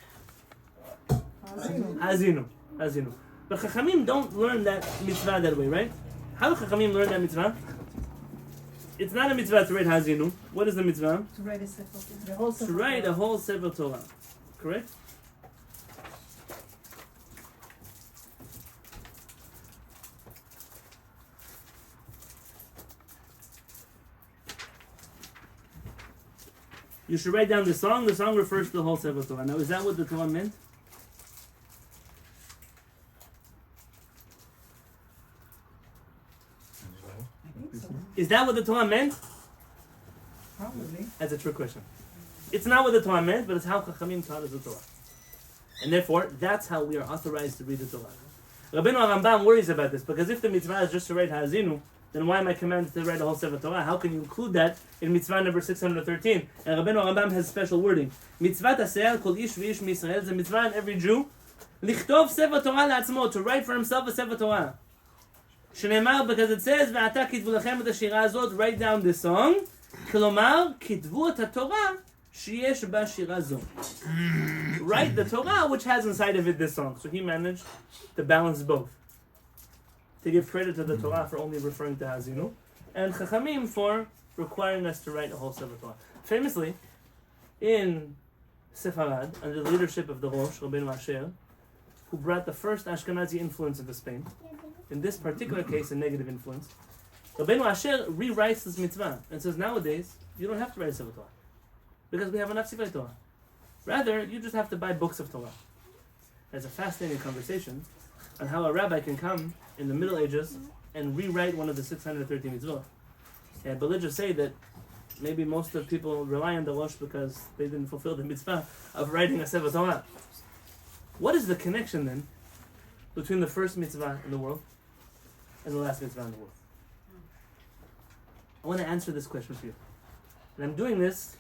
Hazinu. But Chachamim don't learn that mitzvah that way, right? How do Chachamim learn that mitzvah? It's not a mitzvah to write Hazinu. What is the mitzvah? To write a sefer. To write a whole Sefer Torah. Correct? You should write down the song. The song refers to the whole Sefer Torah. Now, is that what the Torah meant? Is that what the Torah meant? Probably. That's a trick question. It's not what the Torah meant, but it's how Chachamim taught us the Torah. And therefore, that's how we are authorized to read the Torah. Rabbeinu Rambam worries about this, because if the mitzvah is just to write Hazinu, then why am I commanded to write the whole Sefer Torah? How can you include that in mitzvah number 613? And Rabbeinu Rambam has special wording. Mitzvah taseyal kol ish v'ish mi'Yisrael is a mitzvah in every Jew. Lichtov Sefer Torah la'atzmo, to write for himself a Sefer Torah. Shneimar, because it says, Ve'ata kitvu lachem et hashira azot, write down this song. Kilomar, kitvu et haTorah, sheyesh ba shira zo. Write the Torah, which has inside of it this song. So he managed to balance both. To give credit to the Torah for only referring to Hazinu, and Chachamim for requiring us to write a whole Sefer Torah. Famously, in Sepharad, under the leadership of the Rosh, Rabbi Asher, who brought the first Ashkenazi influence into Spain, in this particular case a negative influence, Rabbi Asher rewrites this mitzvah and says, nowadays, you don't have to write a Sefer Torah, because we have enough Sefer Torah. Rather, you just have to buy books of Torah. There's a fascinating conversation on how a rabbi can come in the Middle Ages and rewrite one of the 613 mitzvot. And religious say that maybe most of the people rely on the Rosh because they didn't fulfill the mitzvah of writing a Sefer Torah. What is the connection then between the first mitzvah in the world and the last mitzvah in the world? I want to answer this question for you. And I'm doing this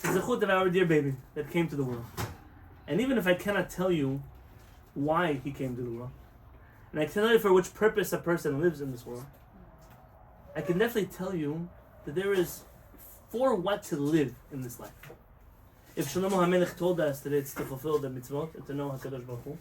to the zechut of our dear baby that came to the world. And even if I cannot tell you why he came to the world, and I can tell you for which purpose a person lives in this world, I can definitely tell you that there is for what to live in this life. If Shlomo HaMelech told us that it's to fulfill the mitzvot and to know HaKadosh Baruch Hu,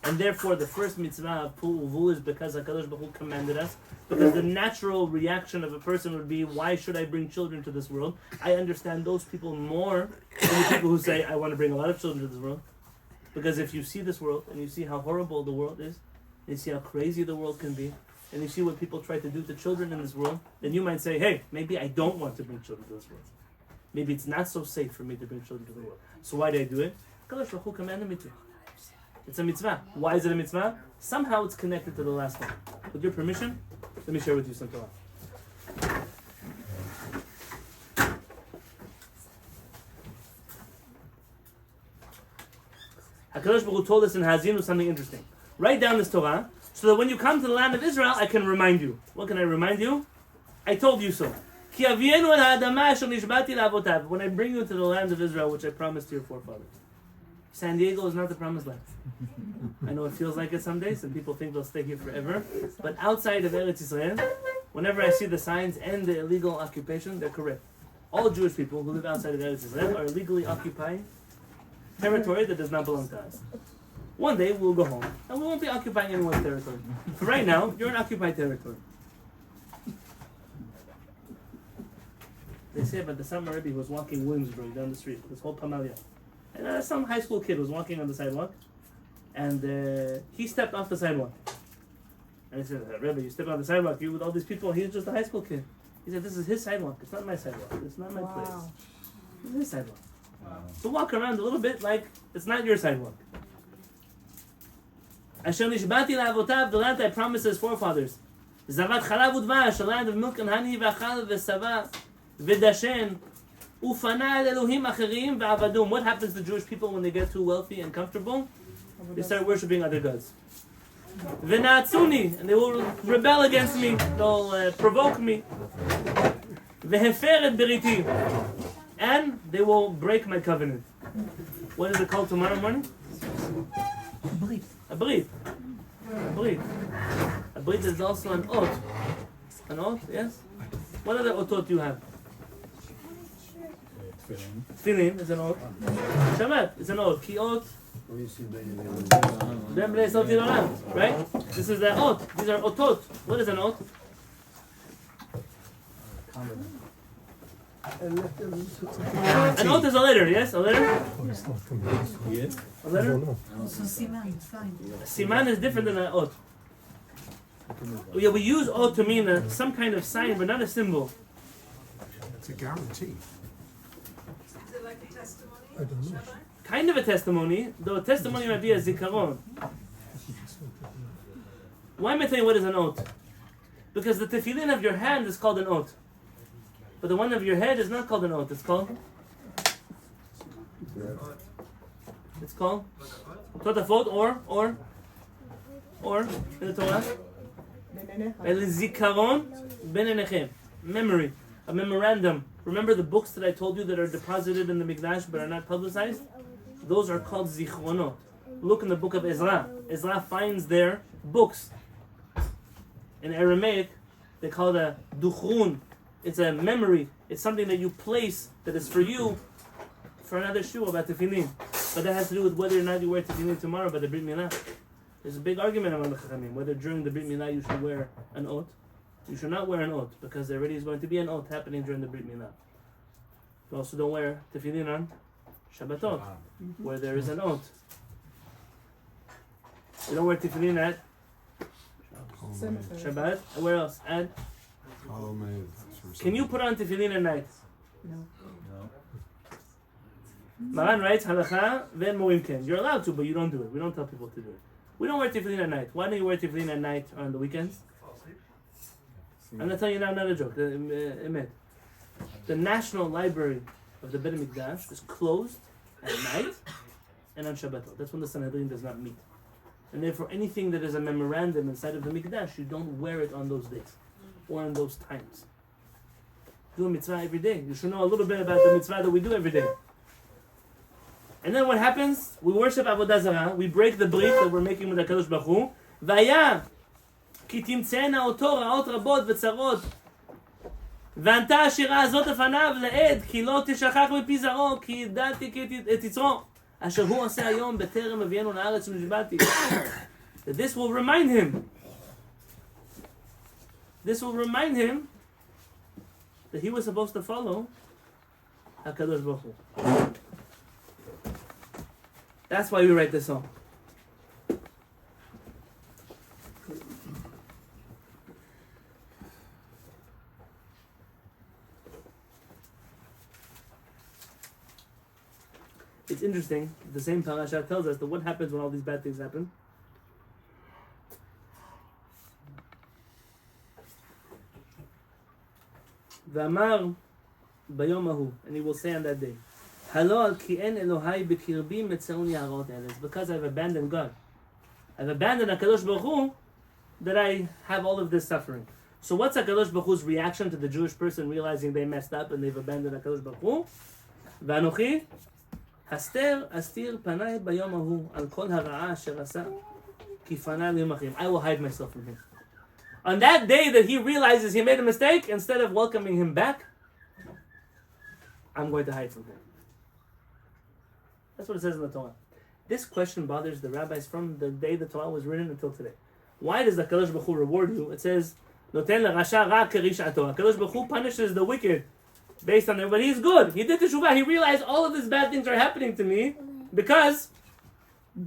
and therefore the first mitzvah of Pul Uvu is because HaKadosh Baruch Hu commanded us, because the natural reaction of a person would be, why should I bring children to this world? I understand those people more than the people who say, I want to bring a lot of children to this world. Because if you see this world, and you see how horrible the world is, and you see how crazy the world can be, and you see what people try to do to children in this world, then you might say, hey, maybe I don't want to bring children to this world. Maybe it's not so safe for me to bring children to the world. So why did I do it? HaKadosh Baruch Hu commanded me to. It's a mitzvah. Why is it a mitzvah? Somehow it's connected to the last one. With your permission, let me share with you some Torah. HaKadosh Baruch Hu told us in Hazinu something interesting. Write down this Torah, so that when you come to the land of Israel, I can remind you. What can I remind you? I told you so. When I bring you to the land of Israel, which I promised to your forefathers. San Diego is not the promised land. I know it feels like it some days, and people think they'll stay here forever. But outside of Eretz Yisrael, whenever I see the signs and the illegal occupation, they're correct. All Jewish people who live outside of Eretz Yisrael are illegally occupying territory that does not belong to us. One day we'll go home, and we won't be occupying anyone's territory. For right now, you're in occupied territory. They say about the Summer Rebbe who was walking Williamsburg down the street, this whole Pamalia. And some high school kid was walking on the sidewalk, and he stepped off the sidewalk. And he said, Rebbe, you stepped off the sidewalk, you with all these people, he's just a high school kid. He said, this is his sidewalk, it's not my sidewalk, it's not my place. It's his sidewalk. Wow. So walk around a little bit like it's not your sidewalk. Asher nishbati la'avotav, the land I promised his forefathers. Zavat chalav udvash, a land of milk and honey, v'achal v'sava, v'dashen, ufana el Elohim acherim v'avadum. What happens to Jewish people when they get too wealthy and comfortable? They start worshipping other gods. V'na'atzuni, and they will rebel against me. They'll provoke me. V'hefer et beriti, and they will break my covenant. What is it called tomorrow morning? A Berit. A Berit is also an oath An oath, yes? What other oathot do you have? Tefillin is an oath. Shabbat is an oath. Ki oath. Ben bnei Sot Yidolam, right? This is the oath. These are oathot. What is an oath? An oath is a letter, yes? A letter? A letter? Also siman, fine. Siman is different than an oath. Yeah, we use oath to mean some kind of sign, but not a symbol. It's a guarantee. Is it like a testimony? I don't know. Kind of a testimony, though a testimony might be a zikaron. Why am I telling you what is an oath? Because the tefillin of your hand is called an oath. But the one of your head is not called an oath. It's called totafot or in the Torah el zikaron ben enechem, memory, a memorandum. Remember the books that I told you that are deposited in the Mikdash but are not publicized? Those are called zichronot. Look in the book of Ezra. Ezra finds their books. In Aramaic, they call it a duchrun. It's a memory. It's something that you place that is for you for another shul about tefillin. But that has to do with whether or not you wear tefillin tomorrow by the Brit Milah. There's a big argument among the Chachamim whether during the Brit Milah you should wear an oath. You should not wear an oath because there already is going to be an oath happening during the Brit Milah. You also don't wear tefillin on Shabbatot where there is an oath. You don't wear tefillin at Shabbat. And where else? At can you put on tefillin at night? No. Maran writes halacha ven morim ken. You're allowed to, but you don't do it. We don't tell people to do it. We don't wear tefillin at night. Why don't you wear tefillin at night or on the weekends? I'm not telling you now, not a joke. The National Library of the Beit Mikdash is closed at night and on Shabbatot. That's when the Sanhedrin does not meet. And therefore, anything that is a memorandum inside of the Mikdash, you don't wear it on those days or on those times. Do a mitzvah every day. You should know a little bit about the mitzvah that we do every day. And then what happens? We worship Avodah Zarah. We break the brit that we're making with HaKadosh Baruch Hu. Vaya, כי תמצאנה אותו רעות רבות וצרות. וענתה השירה הזאת לפניו לעד, כי לא תשכח מפי זרעו, כי ידעתי את יצרו, אשר הוא עושה היום בטרם אביאנו לארץ ונשבעתי. That this will remind him. This will remind him that he was supposed to follow HaKadosh Baruch Hu. That's why we write this song. It's interesting, the same parasha tells us that what happens when all these bad things happen. V'amar bayom hahu, and he will say on that day, Halo al ki en Elohai b'kirbi metzeuni harot el. It's because I've abandoned God. I've abandoned HaKadosh Baruch Hu that I have all of this suffering. So what's HaKadosh Baruch Hu's reaction to the Jewish person realizing they messed up and they've abandoned HaKadosh Baruch Hu? V'anochi Haster astir panai bayom hahu al kol hara'a asher asa ki fanai liyom achim. I will hide myself from him. On that day that he realizes he made a mistake, instead of welcoming him back, I'm going to hide from him. That's what it says in the Torah. This question bothers the rabbis from the day the Torah was written until today. Why does the HaKadosh Baruch Hu reward you? It says, Noten l'rasha ra kerish'ato. HaKadosh Baruch Hu punishes the wicked based on it, but he's good. He did teshuvah. He realized all of these bad things are happening to me because I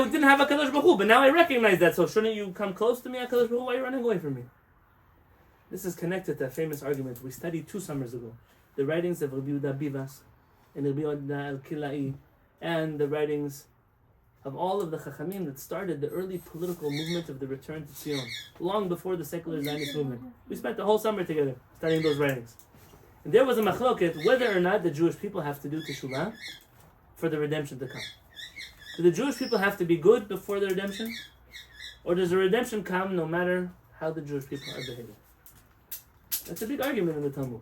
didn't have HaKadosh Baruch Hu, but now I recognize that, so shouldn't you come close to me, HaKadosh Baruch Hu? Why are you running away from me? This is connected to a famous argument we studied 2 summers ago. The writings of Rabbi Yehuda Bivas and Rabbi Yonatan Halevy, and the writings of all of the Chachamim that started the early political movement of the return to Zion, long before the secular Zionist movement. We spent the whole summer together studying those writings. And there was a machloket whether or not the Jewish people have to do teshuvah for the redemption to come. Do the Jewish people have to be good before the redemption? Or does the redemption come no matter how the Jewish people are behaving? That's a big argument in the Talmud.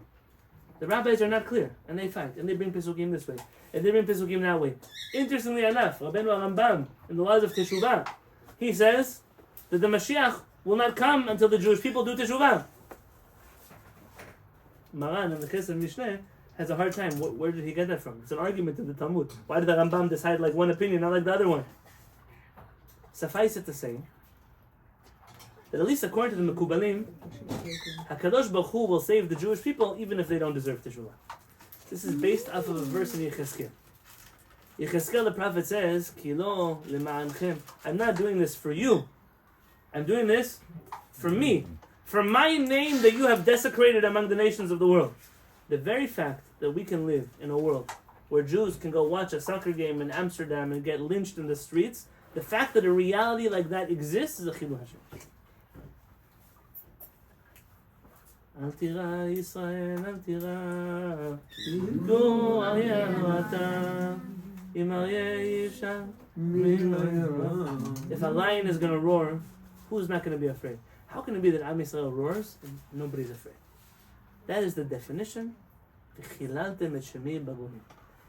The rabbis are not clear, and they fight, and they bring Pesukim this way, and they bring Pesukim that way. Interestingly enough, Rabbeinu Rambam, in the laws of Teshuvah, he says that the Mashiach will not come until the Jewish people do teshuvah. Maran in the case of Mishneh has a hard time. Where did he get that from? It's an argument in the Talmud. Why did the Rambam decide like one opinion, not like the other one? Suffice it to say that at least according to the Mekubalim, HaKadosh Baruch Hu will save the Jewish people even if they don't deserve teshuvah. This is based off of a verse in Yechezkel. Yechezkel, the prophet says, Ki lo lema'anchem. I'm not doing this for you. I'm doing this for me. For my name that you have desecrated among the nations of the world. The very fact that we can live in a world where Jews can go watch a soccer game in Amsterdam and get lynched in the streets, the fact that a reality like that exists is a chilul Hashem. Al tira Yisrael, al tira, go aryanu ata, im aryeh yishan, if a lion is going to roar, who's not going to be afraid? How can it be that Am Yisrael roars and nobody's afraid? That is the definition.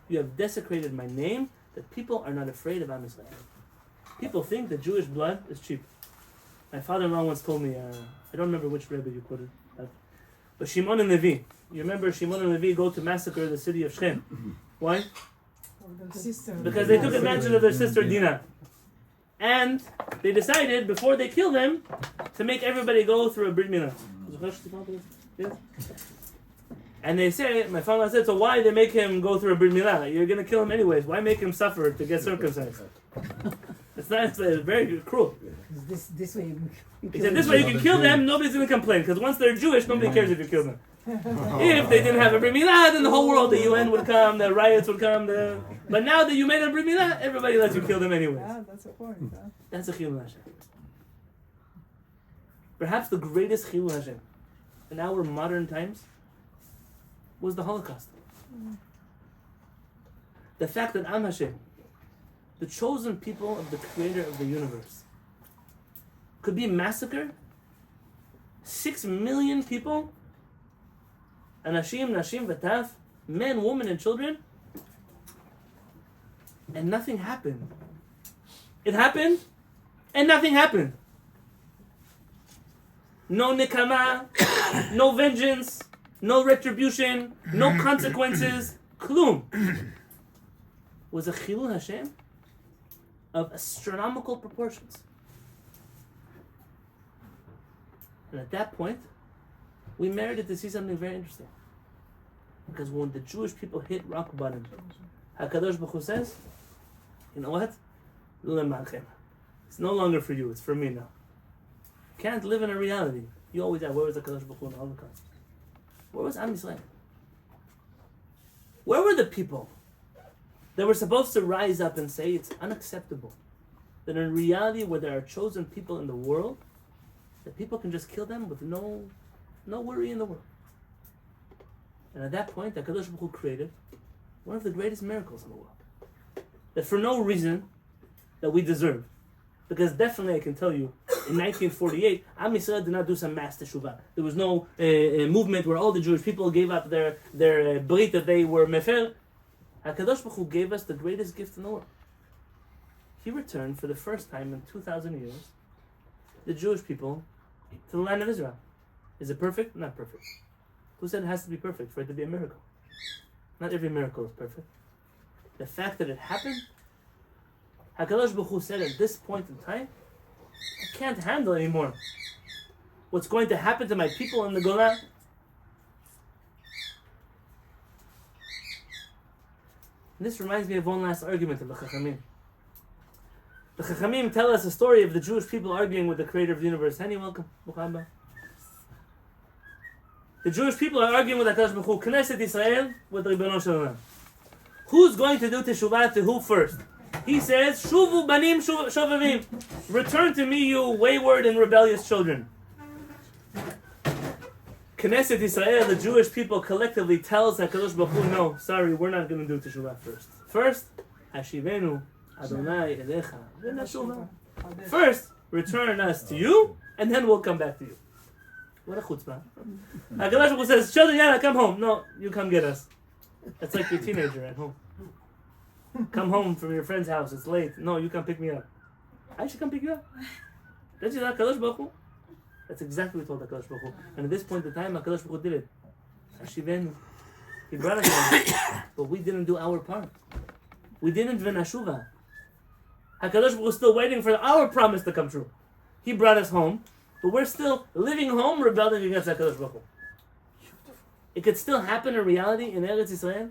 You have desecrated my name, that people are not afraid of Am Yisrael. People think that Jewish blood is cheap. My father-in-law once told me, I don't remember which Rebbe you quoted, but Shimon and Levi. You remember Shimon and Levi go to massacre the city of Shechem. Why? Because they took advantage of their sister Dinah. And they decided, before they kill them, to make everybody go through a Brit Milah. And they say, my father said, so why they make him go through a Brit Milah? You're going to kill him anyways. Why make him suffer to get circumcised? It's very cruel. This way He said, this way you can kill them, nobody's going to complain. Because once they're Jewish, nobody cares if you kill them. If they didn't have a Brit Milah, then the whole world, the UN would come, the riots would come. But now that you made a Brit Milah, everybody lets you kill them anyways. Yeah, that's the point. That's a chilul Hashem. Perhaps the greatest chilul Hashem in our modern times was the Holocaust. The fact that Am Hashem, the chosen people of the Creator of the universe, could be massacred. 6 million people, Anashim, Nashim, Vataf, men, women, and children, and nothing happened. It happened, and nothing happened. No nikama, no vengeance, no retribution, no consequences, klum. Was a chilul Hashem of astronomical proportions. And at that point, we merited to see something very interesting. Because when the Jewish people hit rock bottom, HaKadosh Baruch Hu says, you know what? It's no longer for you, it's for me now. You can't live in a reality. You always ask, where was HaKadosh Baruch Hu in the Holocaust? Where was Am Yisrael? Where were the people that were supposed to rise up and say it's unacceptable that in reality where there are chosen people in the world, that people can just kill them with no worry in the world? And at that point, HaKadosh Baruch Hu created one of the greatest miracles in the world. That for no reason that we deserve. Because definitely I can tell you, in 1948, Am Yisrael did not do some mass teshuvah. There was no movement where all the Jewish people gave up their Berit that they were mefer. HaKadosh Baruch Hu gave us the greatest gift in the world. He returned for the first time in 2,000 years the Jewish people to the land of Israel. Is it perfect? Not perfect. Who said it has to be perfect for it to be a miracle? Not every miracle is perfect. The fact that it happened, HaKadosh Baruch Hu said at this point in time, I can't handle anymore what's going to happen to my people in the Golan. And this reminds me of one last argument of the Chachamim. The Chachamim tell us a story of the Jewish people arguing with the Creator of the universe. Hani, welcome. The Jewish people are arguing with HaKadosh Baruch Hu, Knesset Israel with Ribbono Shel Olam. Who's going to do teshuvah to who first? He says, Shuvu banim shovavim. Return to me, you wayward and rebellious children. Knesset Israel, the Jewish people collectively tells HaKadosh Baruch Hu, no, sorry, we're not going to do teshuvah first. First, Hashivenu Adonai Elecha v'nashuvah. First, return us to you, and then we'll come back to you. What a chutzpah. HaKadosh Baruch Hu says, children, Yalla, come home. No, you come get us. It's like your teenager at home. Come home from your friend's house, it's late. No, you come pick me up. I should come pick you up. That's just HaKadosh Baruch Hu. That's exactly what we told HaKadosh Baruch Hu. And at this point in time, HaKadosh Baruch Hu did it. Hashivenu. He brought us home. But we didn't do our part. We didn't v'nashuva. HaKadosh Baruch Hu was still waiting for our promise to come true. He brought us home, but we're still living home rebelling against HaKadosh Baruch Hu. It could still happen in reality in Eretz Yisrael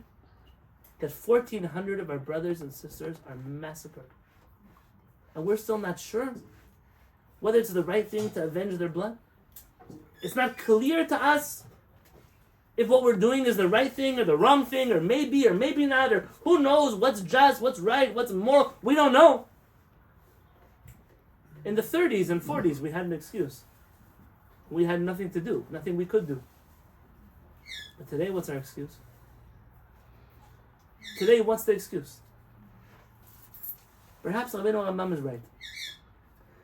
that 1,400 of our brothers and sisters are massacred. And we're still not sure whether it's the right thing to avenge their blood. It's not clear to us if what we're doing is the right thing or the wrong thing, or maybe not, or who knows what's just, what's right, what's moral. We don't know. In the 30s and 40s, we had an excuse. We had nothing to do, nothing we could do. But today, what's our excuse? Today, what's the excuse? Perhaps Rabbi Yonatan is right.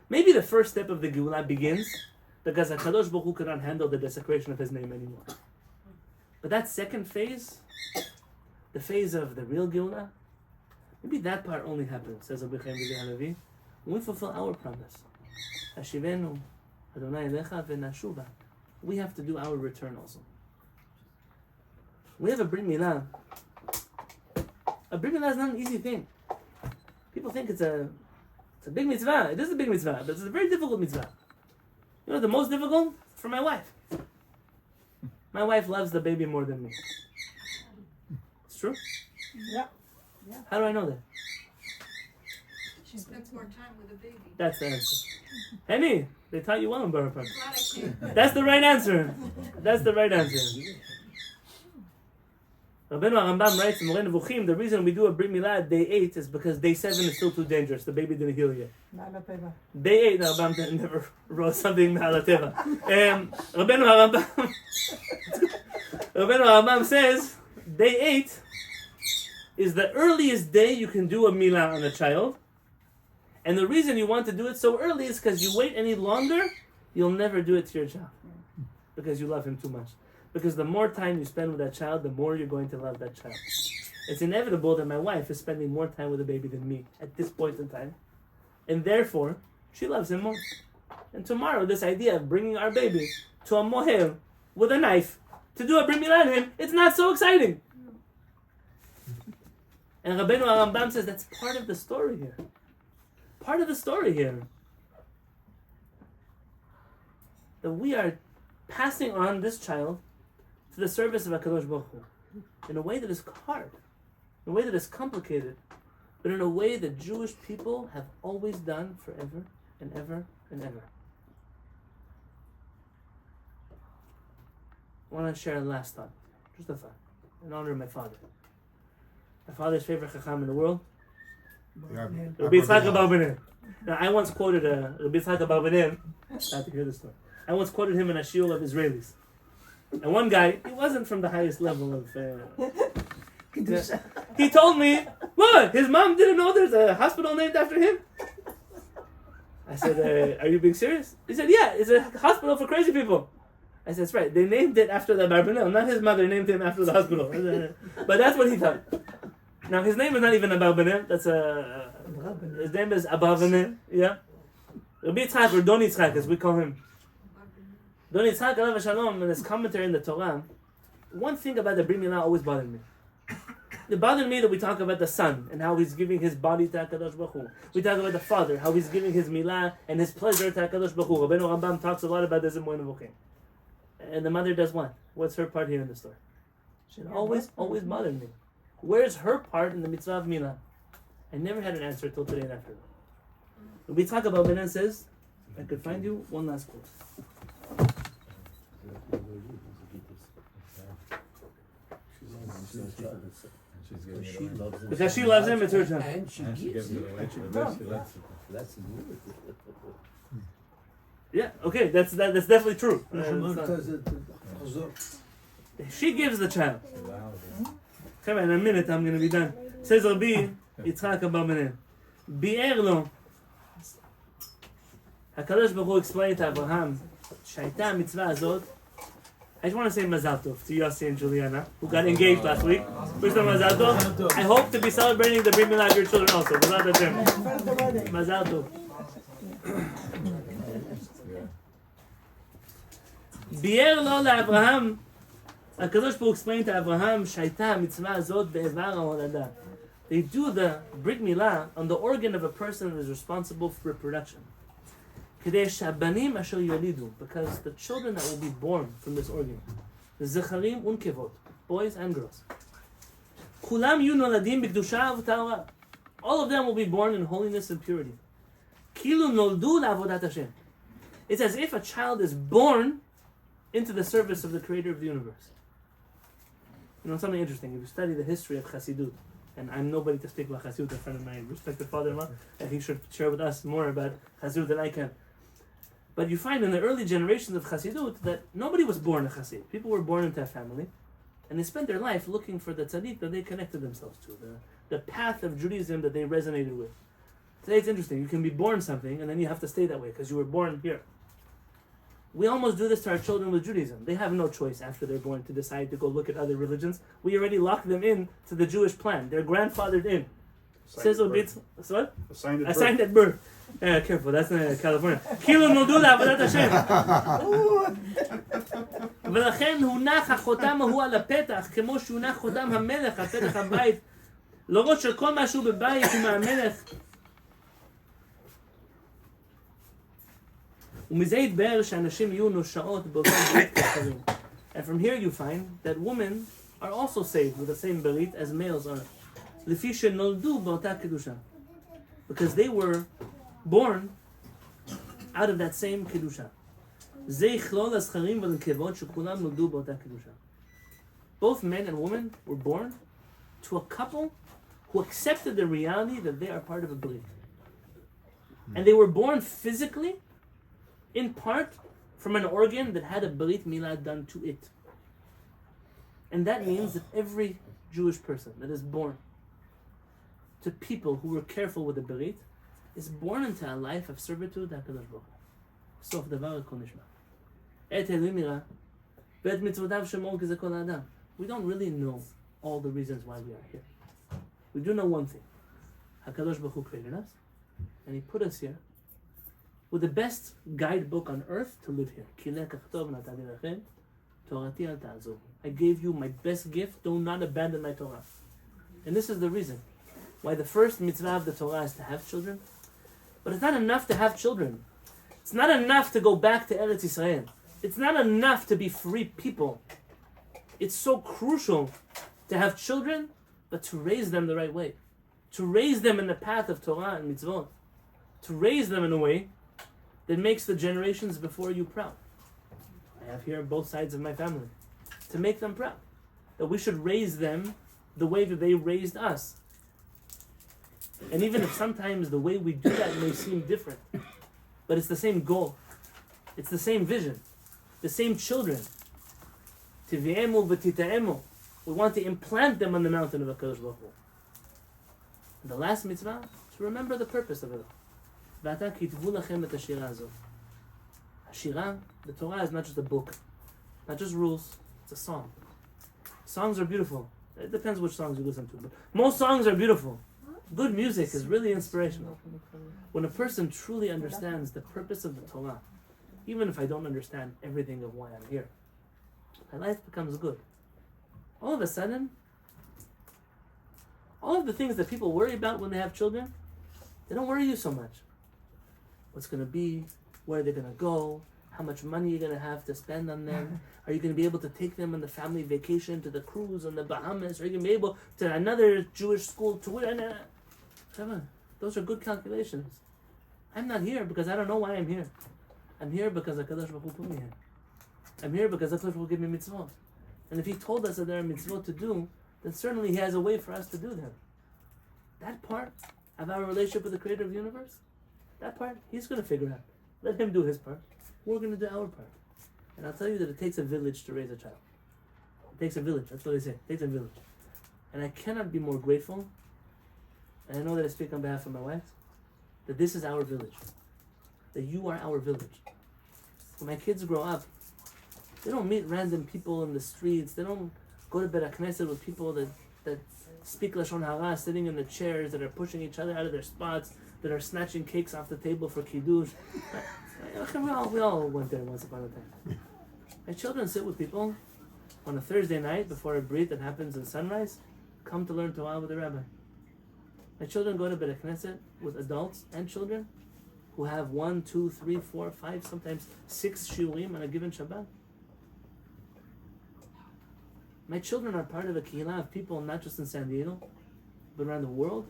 Maybe the first step of the Geulah begins because HaKadosh Baruch Hu could not handle the desecration of His name anymore. But that second phase, the phase of the real Geulah, maybe that part only happens, says Rabbi Yedidya Halevy, when we fulfill our promise. Hashivenu, Adonai Elecha v'nashuva. We have to do our return also. We have a Brit Milah. A Brit Milah is not an easy thing. People think it's a big mitzvah. It is a big mitzvah, but it's a very difficult mitzvah. You know, the most difficult? For my wife. My wife loves the baby more than me. It's true? Yeah. How do I know that? She spends more time with the baby. That's the answer. Henny, they taught you well in Borough Park. Glad I came. That's the right answer. That's the right answer. Rabbeinu Harambam writes in Moreh Nevuchim, the reason we do a Brit Milah at day 8 is because day 7 is still too dangerous. The baby didn't heal yet. Day 8, no, Harambam never wrote something Ma'al HaTeva. Rabbeinu Harambam says, day 8 is the earliest day you can do a Milah on a child. And the reason you want to do it so early is because you wait any longer, you'll never do it to your child. Because you love him too much. Because the more time you spend with that child, the more you're going to love that child. It's inevitable that my wife is spending more time with the baby than me at this point in time. And therefore, she loves him more. And tomorrow, this idea of bringing our baby to a mohel with a knife to do a Brit Milah on him, it's not so exciting. And Rabbeinu Harambam says that's part of the story here. Part of the story here. That we are passing on this child to the service of HaKadosh Baruch Hu in a way that is hard, in a way that is complicated, but in a way that Jewish people have always done forever and ever and ever. I want to share a last thought, just a thought, in honor of my father. My father's favorite chacham in the world, Rabbi Yitzchak Abarbanim. Now, I once quoted Rabbi Yitzchak Abarbanim. I have to hear this story. I once quoted him in a shiur of Israelis. And one guy, he wasn't from the highest level of... he told me, what? His mom didn't know there's a hospital named after him? I said, are you being serious? He said, yeah, it's a hospital for crazy people. I said, that's right. They named it after the Abarbanim. Not his mother named him after the hospital. But that's what he thought. Now, his name is not even Abarbanim. That's his name is Abarbanim. Yeah. Rabbi Yitzchak, or Don Yitzchak, as we call him. Don Yitzchak, Alav Shalom, in his commentary in the Torah, one thing about the Brit Milah always bothered me. It bothered me that we talk about the son and how he's giving his body to HaKadosh Baruch Hu. We talk about the father, how he's giving his milah and his pleasure to HaKadosh Baruch Hu. Rabbeinu Harambam talks a lot about this in Moreh Nevuchim. And the mother does what? What's her part here in the story? It always bothered me. Where's her part in the mitzvah of milah? I never had an answer till today and after. When we talk about Benin says, I could find you one last quote. Because she loves him, it's her child. And she gives it away. That's good. Yeah, okay, that's definitely true. She gives the child. Come on, in a minute I'm going to be done. Says Rabbi Yitzchak Abarbanim, Bi'er lo. HaKadosh Baruch Hu explained to Abraham, שהייתה המצווה הזאת. I just want to say Mazal Tov to Yossi and Juliana, who got engaged last week. First time Mazal Tov. I hope to be celebrating the Brit Milah of your children also. Mazal Tov. ביאר לו לאברהם, הקדוש ברוך הוא explained to Abraham, שהייתה המצווה הזאת באיבר ההולדה. They do the brit milah on the organ of a person that is responsible for reproduction. כדי שהבנים אשר ילידו, because the children that will be born from this organ, זכרים ונקבות, boys and girls, כולם יהיו נולדים בקדושה וטהרה. All of them will be born in holiness and purity. כאילו נולדו לעבודת השם. It's as if a child is born into the service of the creator of the universe. You know, something interesting, if you study the history of Chassidut, and I'm nobody to speak about Chassidut in front of my respected father-in-law, and he should share with us more about Chassidut than I can. But you find in the early generations of Chassidut that nobody was born a Chassid. People were born into a family, and they spent their life looking for the tzaddik that they connected themselves to, the path of Judaism that they resonated with. Today it's interesting, you can be born something, and then you have to stay that way, because you were born here. We almost do this to our children with Judaism. They have no choice after they're born to decide to go look at other religions. We already lock them in to the Jewish plan. They're grandfathered in. Says what? Assigned at birth. Yeah, careful, that's in California. כאילו נולדו לעבודת השם. ולכן הונח החותם ההוא על הפתח, כמו שהונח חותם המלך על פתח הבית. לראות שכל משהו בבית הוא מהמלך. ומזה יתבהר שאנשים יהיו נושעות באותו ברית כחברים. And from here you find that women are also saved with the same berit as males are. לפי שנולדו באותה קדושה. Because they were born out of that same קדושה. זה יכלול הזכרים והנקבות שכולם נולדו באותה קדושה. Both men and women were born to a couple who accepted the reality that they are part of a berit. And they were born physically in part from an organ that had a berit milah done to it. And that means that every Jewish person that is born to people who were careful with the berit is born into a life of servitude to HaKadosh Baruch Hu. Sof davar kol nishma. Et Elohim yirah, ve'et mitzvotav shemor k'zeh kol ha'adam. We don't really know all the reasons why we are here. We do know one thing. HaKadosh Baruch Hu created us, and He put us here with the best guidebook on earth to live here. I gave you my best gift, do not abandon my Torah. And this is the reason why the first mitzvah of the Torah is to have children. But it's not enough to have children. It's not enough to go back to Eretz Yisrael. It's not enough to be free people. It's so crucial to have children, but to raise them the right way. To raise them in the path of Torah and mitzvot. To raise them in a way that makes the generations before you proud. I have here both sides of my family. To make them proud. That we should raise them the way that they raised us. And even if sometimes the way we do that may seem different, but it's the same goal. It's the same vision. The same children. Tivi'emu v'tita'emu. We want to implant them on the mountain of HaKadosh Baruch Hu. And the last mitzvah, to remember the purpose of it all. ועתה כתבו לכם את השירה הזאת. השירה, the Torah is not just a book, not just rules, it's a song. Songs are beautiful. It depends which songs you listen to, but most songs are beautiful. Good music is really inspirational. When a person truly understands the purpose of the Torah, even if I don't understand everything of why I'm here, my life becomes good. All of a sudden, all of the things that people worry about when they have children, they don't worry you so much. What's going to be, where they're going to go, how much money you're going to have to spend on them. Are you going to be able to take them on the family vacation to the cruise on the Bahamas? Are you going to be able to another Jewish school tour? Come on, those are good calculations. I'm not here because I don't know why I'm here. I'm here because HaKadosh Baruch Hu put me here. I'm here because HaKadosh Baruch Hu gave me mitzvot. And if He told us that there are mitzvot to do, then certainly He has a way for us to do them. That part of our relationship with the Creator of the universe, that part, He's going to figure out. Let Him do His part. We're going to do our part. And I'll tell you that it takes a village to raise a child. It takes a village. That's what they say. It takes a village. And I cannot be more grateful, and I know that I speak on behalf of my wife, that this is our village. That you are our village. When my kids grow up, they don't meet random people in the streets. They don't go to Berit Knesset with people that speak Lashon Hara, sitting in the chairs, that are pushing each other out of their spots, that are snatching cakes off the table for Kiddush. We all went there once upon a time. My children sit with people on a Thursday night before a Berit that happens in sunrise, come to learn Torah with the rabbi. My children go to Berit Knesset with adults and children who have 1, 2, 3, 4, 5, sometimes 6 shiurim on a given Shabbat. My children are part of a Kehillat of people not just in San Diego, but around the world,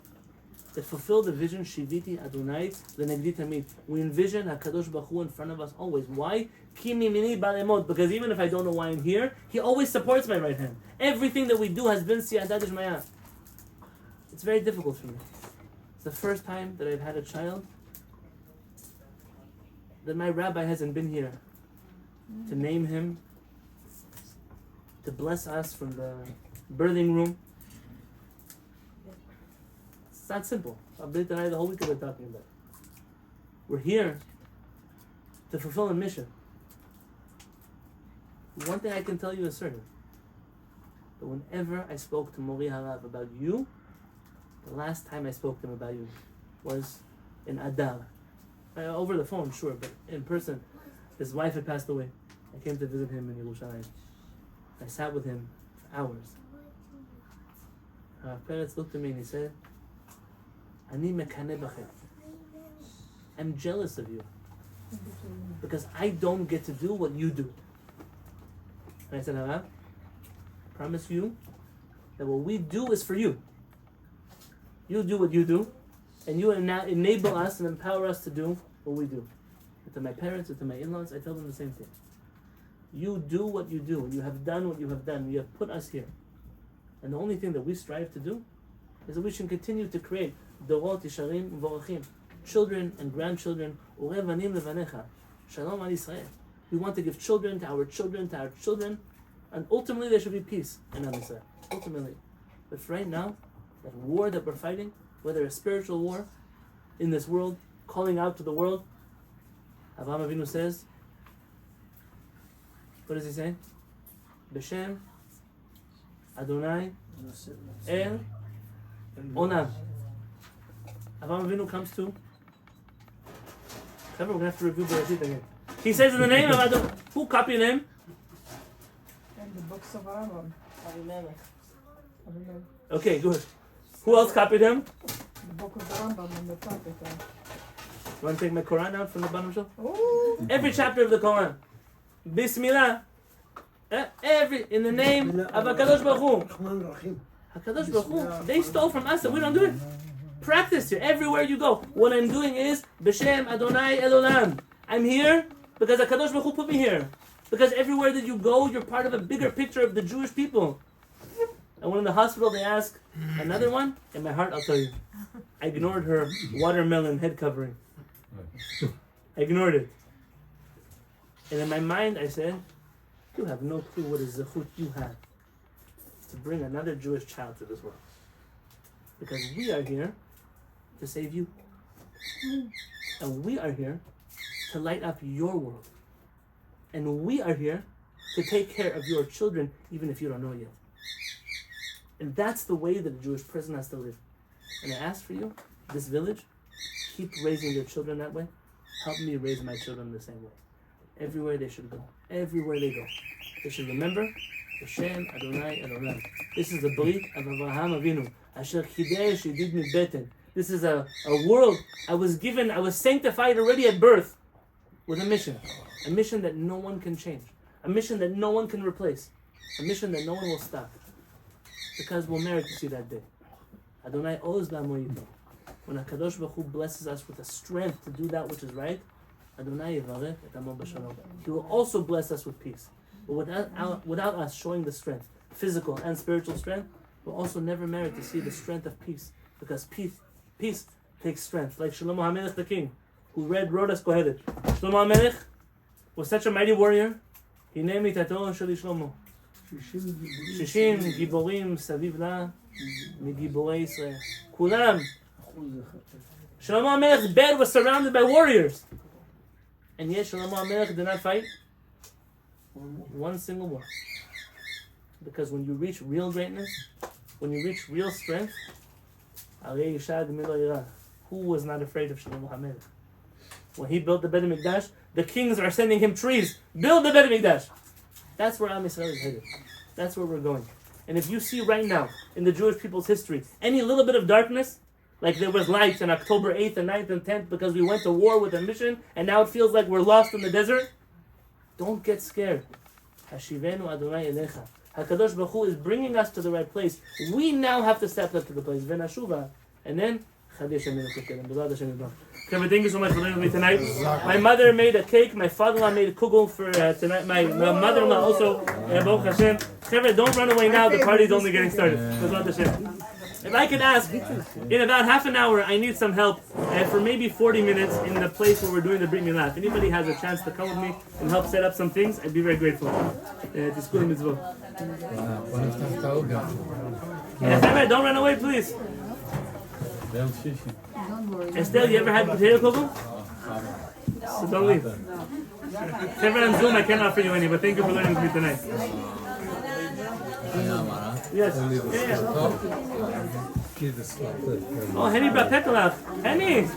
that fulfill the vision Shiviti Adonai L'negdi Tamid. We envision HaKadosh Baruch Hu in front of us always. Why? Ki mimini ba'lemot. Because even if I don't know why I'm here, He always supports my right hand. Everything that we do has been Siyata D'Shmaya. It's very difficult for me. It's the first time that I've had a child that my rabbi hasn't been here to name him, to bless us from the birthing room. It's not simple. Berit and I, the whole week we're talking about. We're here to fulfill a mission. One thing I can tell you is certain. That whenever I spoke to Mori Harav about you, the last time I spoke to him about you was in Adar. Over the phone, sure, but in person. His wife had passed away. I came to visit him in Yerushalayim. I sat with him for hours. Peretz looked at me and he said, Ani mekane bachem. I'm jealous of you because I don't get to do what you do. And I said, Harav, I promise you that what we do is for you. You do what you do, and you enable us and empower us to do what we do. And to my parents and to my in-laws, I tell them the same thing. You do what you do, and you have done what you have done. You have put us here. And the only thing that we strive to do is that we should continue to create Dorot Yisharim V'Orachim, children and grandchildren, Urei Vanim Levanecha, Shalom Al Yisrael. We want to give children to our children, and ultimately there should be peace in Am Yisrael. Ultimately. But for right now, that war that we're fighting, whether a spiritual war in this world, calling out to the world, Avraham Avinu says, what does he say? B'Shem Adonai El Onam. Avraham Avinu comes to. We're going to have to review Berit again. He says in the name of Adonai. Who copied him? And the books of Aaron. Okay, good. Who else copied him? The book of the Rambam on the top. You want to take my Quran out from the bottom shelf? Oh, Every chapter of the Quran. Bismillah. In the name of HaKadosh Baruch Hu. HaKadosh Baruch Hu, they stole from us and we don't do it. Practice here, everywhere you go. What I'm doing is, B'Shem Adonai El Olam. I'm here because HaKadosh Baruch Hu put me here. Because everywhere that you go, you're part of a bigger picture of the Jewish people. And when in the hospital they ask, another one? In my heart, I'll tell you. I ignored her watermelon head covering. I ignored it. And in my mind, I said, you have no clue what a zechut you have to bring another Jewish child to this world. Because we are here to save you. And we are here to light up your world. And we are here to take care of your children, even if you don't know yet. And that's the way that a Jewish person has to live. And I ask for you, this village, keep raising your children that way. Help me raise my children the same way. Everywhere they should go. Everywhere they go. They should remember, Hashem Adonai Elohim. This is the Berit of Avraham Avinu. Asher Chidesh Yedid Mi Beten. This is a world I was sanctified already at birth with a mission. A mission that no one can change. A mission that no one can replace. A mission that no one will stop. Because we'll merit to see that day. Adonai Oz Ba'amoyito. When HaKadosh Baruch Hu blesses us with the strength to do that which is right, Adonai Yivarech et Amo B'Shalom. He will also bless us with peace. But without us showing the strength, physical and spiritual strength, we'll also never merit to see the strength of peace. Because peace takes strength. Like Shlomo HaMelech the king, who wrote us Kehillat. Shlomo HaMelech was such a mighty warrior. Hinei mitato shel Shlomo. 60 גיבורים סביב לה מגיבורי ישראל. כולם. Shlomo HaMelech's bed was surrounded by warriors. And yet Shlomo HaMelech did not fight one single war. Because when you reach real greatness, when you reach real strength, who was not afraid of Shlomo HaMelech? When he built the Beit HaMikdash, the kings are sending him trees. Build the Beit HaMikdash. That's where Am Yisrael is headed. That's where we're going. And if you see right now, in the Jewish people's history, any little bit of darkness, like there was light on October 8th and 9th and 10th because we went to war with a mission, and now it feels like we're lost in the desert, don't get scared. Hashivenu Adonai Elecha. HaKadosh Baruch Hu is bringing us to the right place. We now have to step up to the place. Venashuva. And then, Chadesh Aminu Kekelim. B'Zrat Hashem Yitbarach. Kevin, thank you so much for learning with me tonight. My mother made a cake. My father-in-law made a kugel for tonight. My mother-in-law also. Baruch Hashem. Kevin, don't run away now. The party's only getting started. B'Zrat Hashem. If I could ask, in about half an hour, I need some help for maybe 40 minutes in the place where we're doing the Brit Milah. If anybody has a chance to come with me and help set up some things, I'd be very grateful. Tizkuru mitzvot. Don't run away, please. Estelle, you ever had potato kugel? So don't leave. Never on Zoom, I can't offer you any, but thank you for learning with me tonight. Yes. Yeah. Oh, Henny brought Pekalach. Henny!